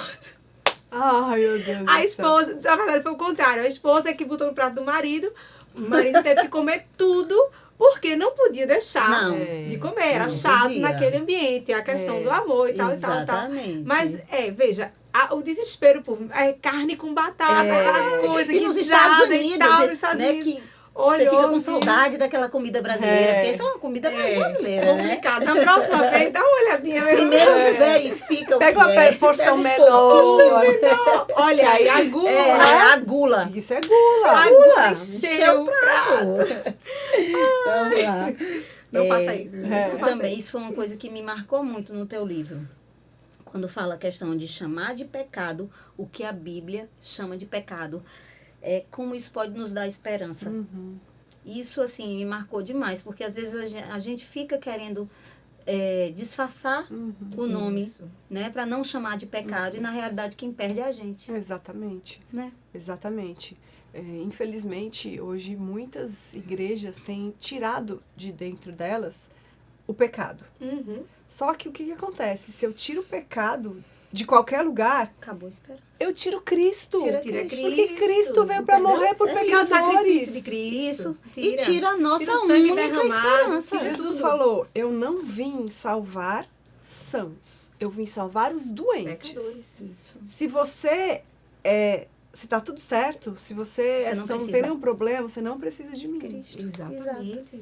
Ai, meu Deus A do céu. esposa, na verdade foi o contrário. A esposa é que botou no prato do marido. O marido teve que comer tudo porque não podia deixar Não. de comer. Era Não chato podia. naquele ambiente. A questão do amor e tal, e tal, e tal. Exatamente. Mas, veja, o desespero por carne com batata, aquela coisa E nos guisada Estados e Unidos, tal, nos Estados né, Unidos. que Você fica com viu? saudade daquela comida brasileira, É. porque isso é uma comida mais brasileira, né? Complicado. Na próxima vez, dá uma olhadinha. Primeiro verifica o Pega que uma é. porção Pega um menor. Olha aí, a gula. É, a gula. Isso é gula. A Gula. gula Encheu encheu o prato. Vamos lá. Não faça isso. Isso Não faça também, isso foi uma coisa que me marcou muito no teu livro. Quando fala a questão de chamar de pecado o que a Bíblia chama de pecado. Como isso pode nos dar esperança. Uhum. Isso, assim, me marcou demais, porque às vezes a gente fica querendo disfarçar o nome, Isso. né, para não chamar de pecado, e na realidade quem perde é a gente, Exatamente. né? Exatamente. Infelizmente, hoje muitas igrejas têm tirado de dentro delas o pecado. Uhum. Só que o que acontece? Se eu tiro o pecado de qualquer lugar, Acabou a esperança. eu tiro Cristo. Tira Porque Cristo, Cristo veio para entendeu? morrer por É Tira o sacrifício pecadores. de Cristo. Isso. E tira a nossa Tira o sangue única derramado, esperança. tira Jesus tudo. falou, eu não vim salvar sãos, eu vim salvar os doentes. Pecadores. Isso. Se você se tá tudo certo, se você, Você não não precisa. tem nenhum problema, você não precisa de mim. Cristo. Exatamente.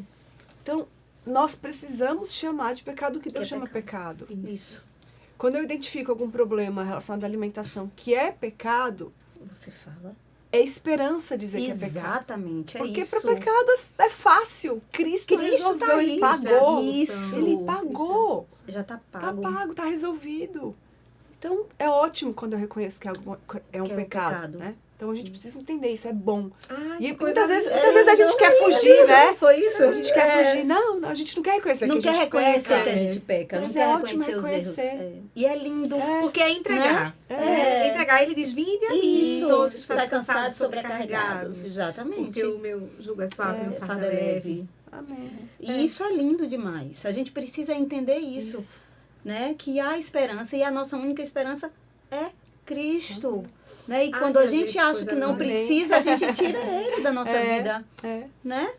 Então, nós precisamos chamar de pecado o que Deus é chama pecado. Isso. Quando eu identifico algum problema relacionado à alimentação que é pecado, Você fala. é esperança dizer que é pecado. Exatamente, é Porque isso. para o pecado é fácil. Cristo resolveu, tá ele aí, pagou. isso. Ele pagou. Já tá Tá pago. pago, tá resolvido. Então, é ótimo quando eu reconheço que é um Que é um pecado, pecado. né? Então, a gente precisa entender isso, é bom. Ai, E que coisa muitas vezes linda. a gente quer fugir, né? Foi isso? A gente quer fugir. Não, a gente não quer reconhecer Não que a quer gente reconhecer peca. que a gente peca, Mas não é quer ótimo reconhecer os erros. reconhecer. E é lindo. Porque é entregar. Né? Entregar, ele diz, vinde a mim, Isso, todos está estáis cansado, sobrecarregados. Exatamente. Porque o meu jugo é suave, meu fardo Fardo é é leve. leve. Amém. E isso é lindo demais. A gente precisa entender isso, né? Que há esperança e a nossa única esperança é Cristo. Né? E Ai, quando a minha gente gente, acha coisa que não linda. precisa, a gente tira ele da nossa vida, É. né?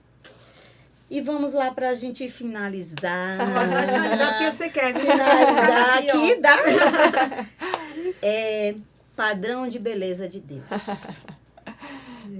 E vamos lá pra gente finalizar. Mas vai finalizar porque você quer. viu? Finalizar Aqui, ó. aqui, dá? Padrão de beleza de Deus.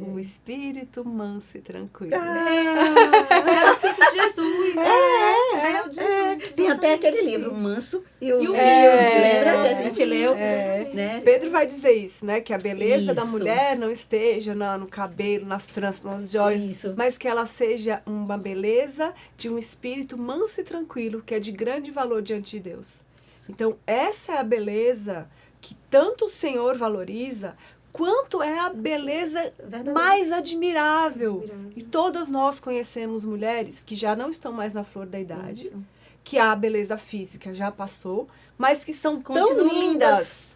Um espírito manso e tranquilo. É o Espírito de Jesus. É o de Jesus. Tem até aquele livro, Manso e Humilde, Humilde. lembra que a gente leu? É. Né? Pedro vai dizer isso, né? Que a beleza da Isso. mulher não esteja no cabelo, nas tranças, nas joias, Isso. mas que ela seja uma beleza de um espírito manso e tranquilo, que é de grande valor diante de Deus. Então, essa é a beleza que tanto o Senhor valoriza, quanto é a beleza Verdade. mais admirável. E todas nós conhecemos mulheres que já não estão mais na flor da idade, Isso. que a beleza física já passou, mas que são tão Continuam lindas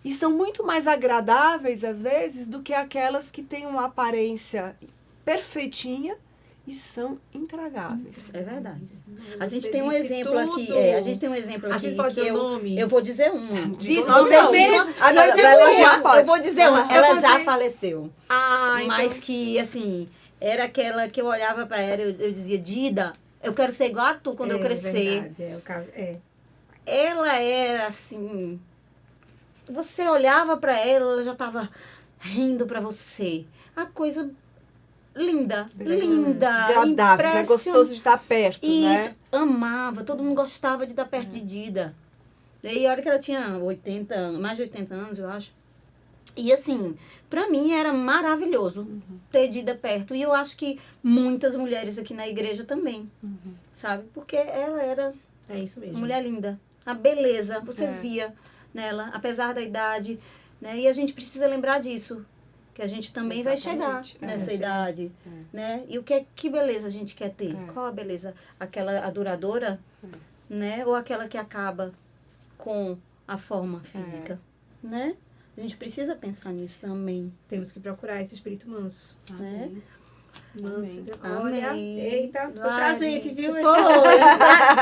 e são muito mais agradáveis às vezes do que aquelas que têm uma aparência perfeitinha e são intragáveis. É verdade. A Você gente tem um disse exemplo tudo. aqui. A gente tem um exemplo aqui. A gente pode que dizer o eu, nome? eu vou dizer uma. Diz Você não, diz diz. uma. Ah, não, Eu digo ela uma. já pode. Eu vou dizer uma. Ah, Ela eu vou já dizer. faleceu. Ah, Mas então. que, assim, era aquela que eu olhava pra ela, eu dizia, Dida, eu quero ser igual a tu quando eu crescer. Verdade, o caso, Ela era assim. Você olhava pra ela, ela já tava rindo pra você. A coisa linda, linda, Agradável, né? Gostoso de estar perto, Isso, né? amava, todo mundo gostava de estar perto de Dida. E olha que ela tinha 80 anos, mais de 80 anos, eu acho. E assim, pra mim era maravilhoso ter Dida perto. E eu acho que muitas mulheres aqui na igreja também, sabe? Porque ela era É isso mesmo. uma mulher linda. A beleza, você É. via nela, apesar da idade, né? E a gente precisa lembrar disso, que a gente também vai chegar Exatamente. É, nessa vai chegar. idade, né? E que beleza a gente quer ter? É. Qual a beleza? Aquela a duradoura, né? Ou aquela que acaba com a forma física, né? A gente precisa pensar nisso também, Temos que procurar esse espírito manso. né? Manso. Amém. Olha, Amém. eita, foi pra Ai, gente, viu? Foi,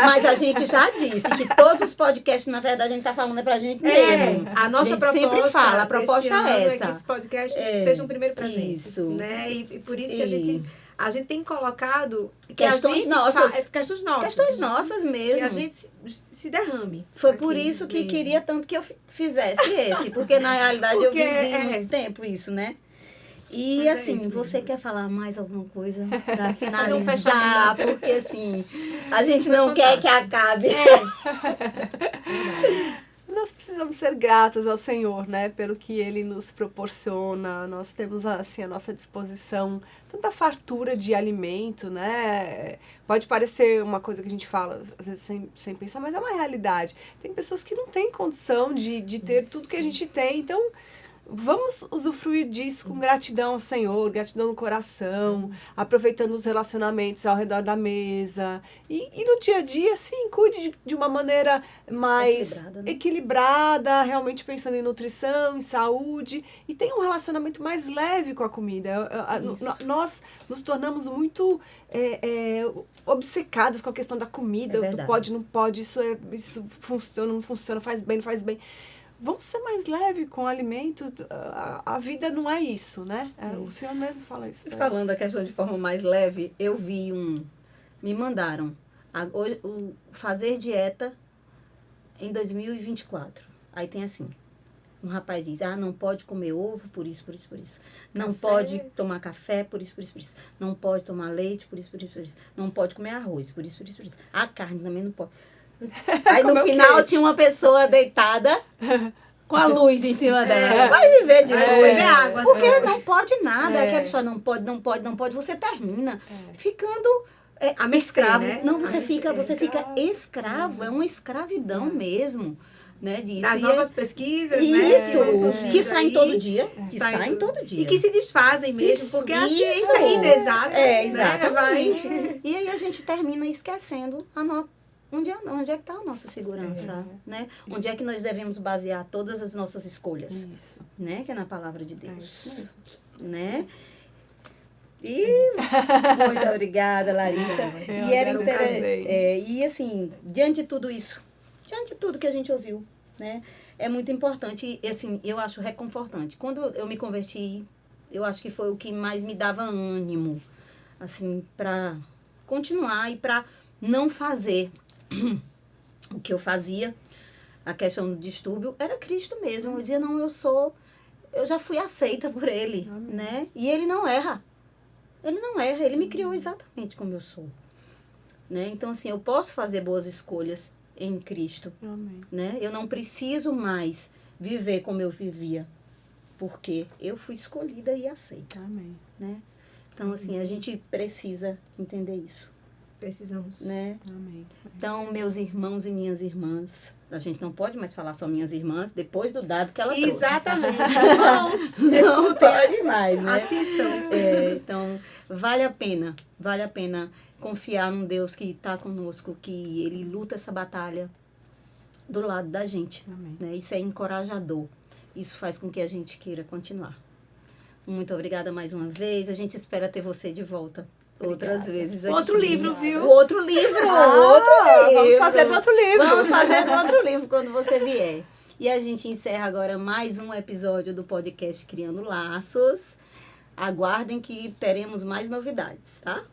mas a gente já disse que todos os podcasts, na verdade, a gente tá falando pra gente mesmo. A nossa gente proposta sempre fala, a deste proposta ano é que essa. esse podcast É, seja um primeiro pra gente. isso. Né? E por isso que a gente tem colocado que Questões a gente nossas. questões nossas. Questões nossas Que a mesmo. gente se derrame. Foi aqui por isso que mesmo. queria tanto que eu fizesse esse, porque na realidade Porque eu vivi é. muito tempo isso, né? E Mas é assim, isso você mesmo. quer falar mais alguma coisa para Fazer um finalizar? fechamento. Porque assim, a gente Foi não quer que fantástico. acabe. Nós precisamos ser gratas ao Senhor, né, pelo que Ele nos proporciona. Nós temos assim à nossa disposição tanta fartura de alimento, né? Pode parecer uma coisa que a gente fala às vezes sem pensar, mas é uma realidade. Tem pessoas que não têm condição de ter tudo que a gente tem, então vamos usufruir disso com gratidão ao Senhor, gratidão no coração, aproveitando os relacionamentos ao redor da mesa. E no dia a dia, sim, cuide de uma maneira mais Equilibrada, né? equilibrada, realmente pensando em nutrição, em saúde, e tenha um relacionamento mais leve com a comida. Isso. Nós nos tornamos muito obcecadas com a questão da comida, É do verdade. pode, não pode, isso funciona, não funciona, faz bem, não faz bem. Vamos ser mais leve com o alimento. A vida não é isso, né? O Senhor mesmo fala isso. Falando da questão de forma mais leve, eu vi me mandaram o fazer dieta em 2024. Aí tem assim, um rapaz diz, não pode comer ovo por isso, por isso, por isso. Não Café. pode tomar café por isso, por isso, por isso. Não pode tomar leite por isso, por isso, por isso. Não pode comer arroz por isso, por isso, por isso. A carne também não pode. Aí no Comer o quê? final tinha uma pessoa deitada com a luz em cima dela. Vai viver de Vai luz. beber água, Porque assim. não pode nada. É. Aquela pessoa não pode, não pode, não pode. Você termina ficando À mercê, escravo. né? Não, À você mercê. fica Escravo. escravo. É uma escravidão mesmo, né? Disso. As E novas pesquisas, né? isso, que vão surgindo que saem aí. todo dia. Que Saem saem todo dia. E que se desfazem mesmo, Isso, porque a isso. ciência é inexata. É, né? exatamente. Vai- E aí a gente termina esquecendo onde é que está a nossa segurança, né? Onde é que nós devemos basear todas as nossas escolhas, Isso. né? Que é na palavra de É Deus, isso mesmo. né? E muito obrigada, Larissa. Eu E era agradeço. e assim, diante de tudo isso, diante de tudo que a gente ouviu, né? É muito importante e assim, eu acho reconfortante. Quando eu me converti, eu acho que foi o que mais me dava ânimo, assim, para continuar e para não fazer o que eu fazia. A questão do distúrbio era Cristo mesmo. Eu dizia, não, eu já fui aceita por Ele, Amém. né? E Ele não erra. Ele não erra, Ele me criou exatamente como eu sou, né? Então, assim, eu posso fazer boas escolhas em Cristo, Amém. né? Eu não preciso mais viver como eu vivia, porque eu fui escolhida e aceita, Amém. né? Então, assim, a gente precisa entender isso, Precisamos. né? Amém. Então, meus irmãos e minhas irmãs, a gente não pode mais falar só minhas irmãs depois do dado que ela trouxe. Exatamente. Irmãos, Não escutem. pode mais, né? Assistam. Então, vale a pena confiar num Deus que está conosco, que Ele luta essa batalha do lado da gente, Amém. né? Isso é encorajador, isso faz com que a gente queira continuar. Muito obrigada mais uma vez, a gente espera ter você de volta outras vezes aqui. Outro livro, viu? O outro livro, Vamos fazer do outro livro. Vamos fazer do outro livro quando você vier. E a gente encerra agora mais um episódio do podcast Criando Laços. Aguardem que teremos mais novidades, tá?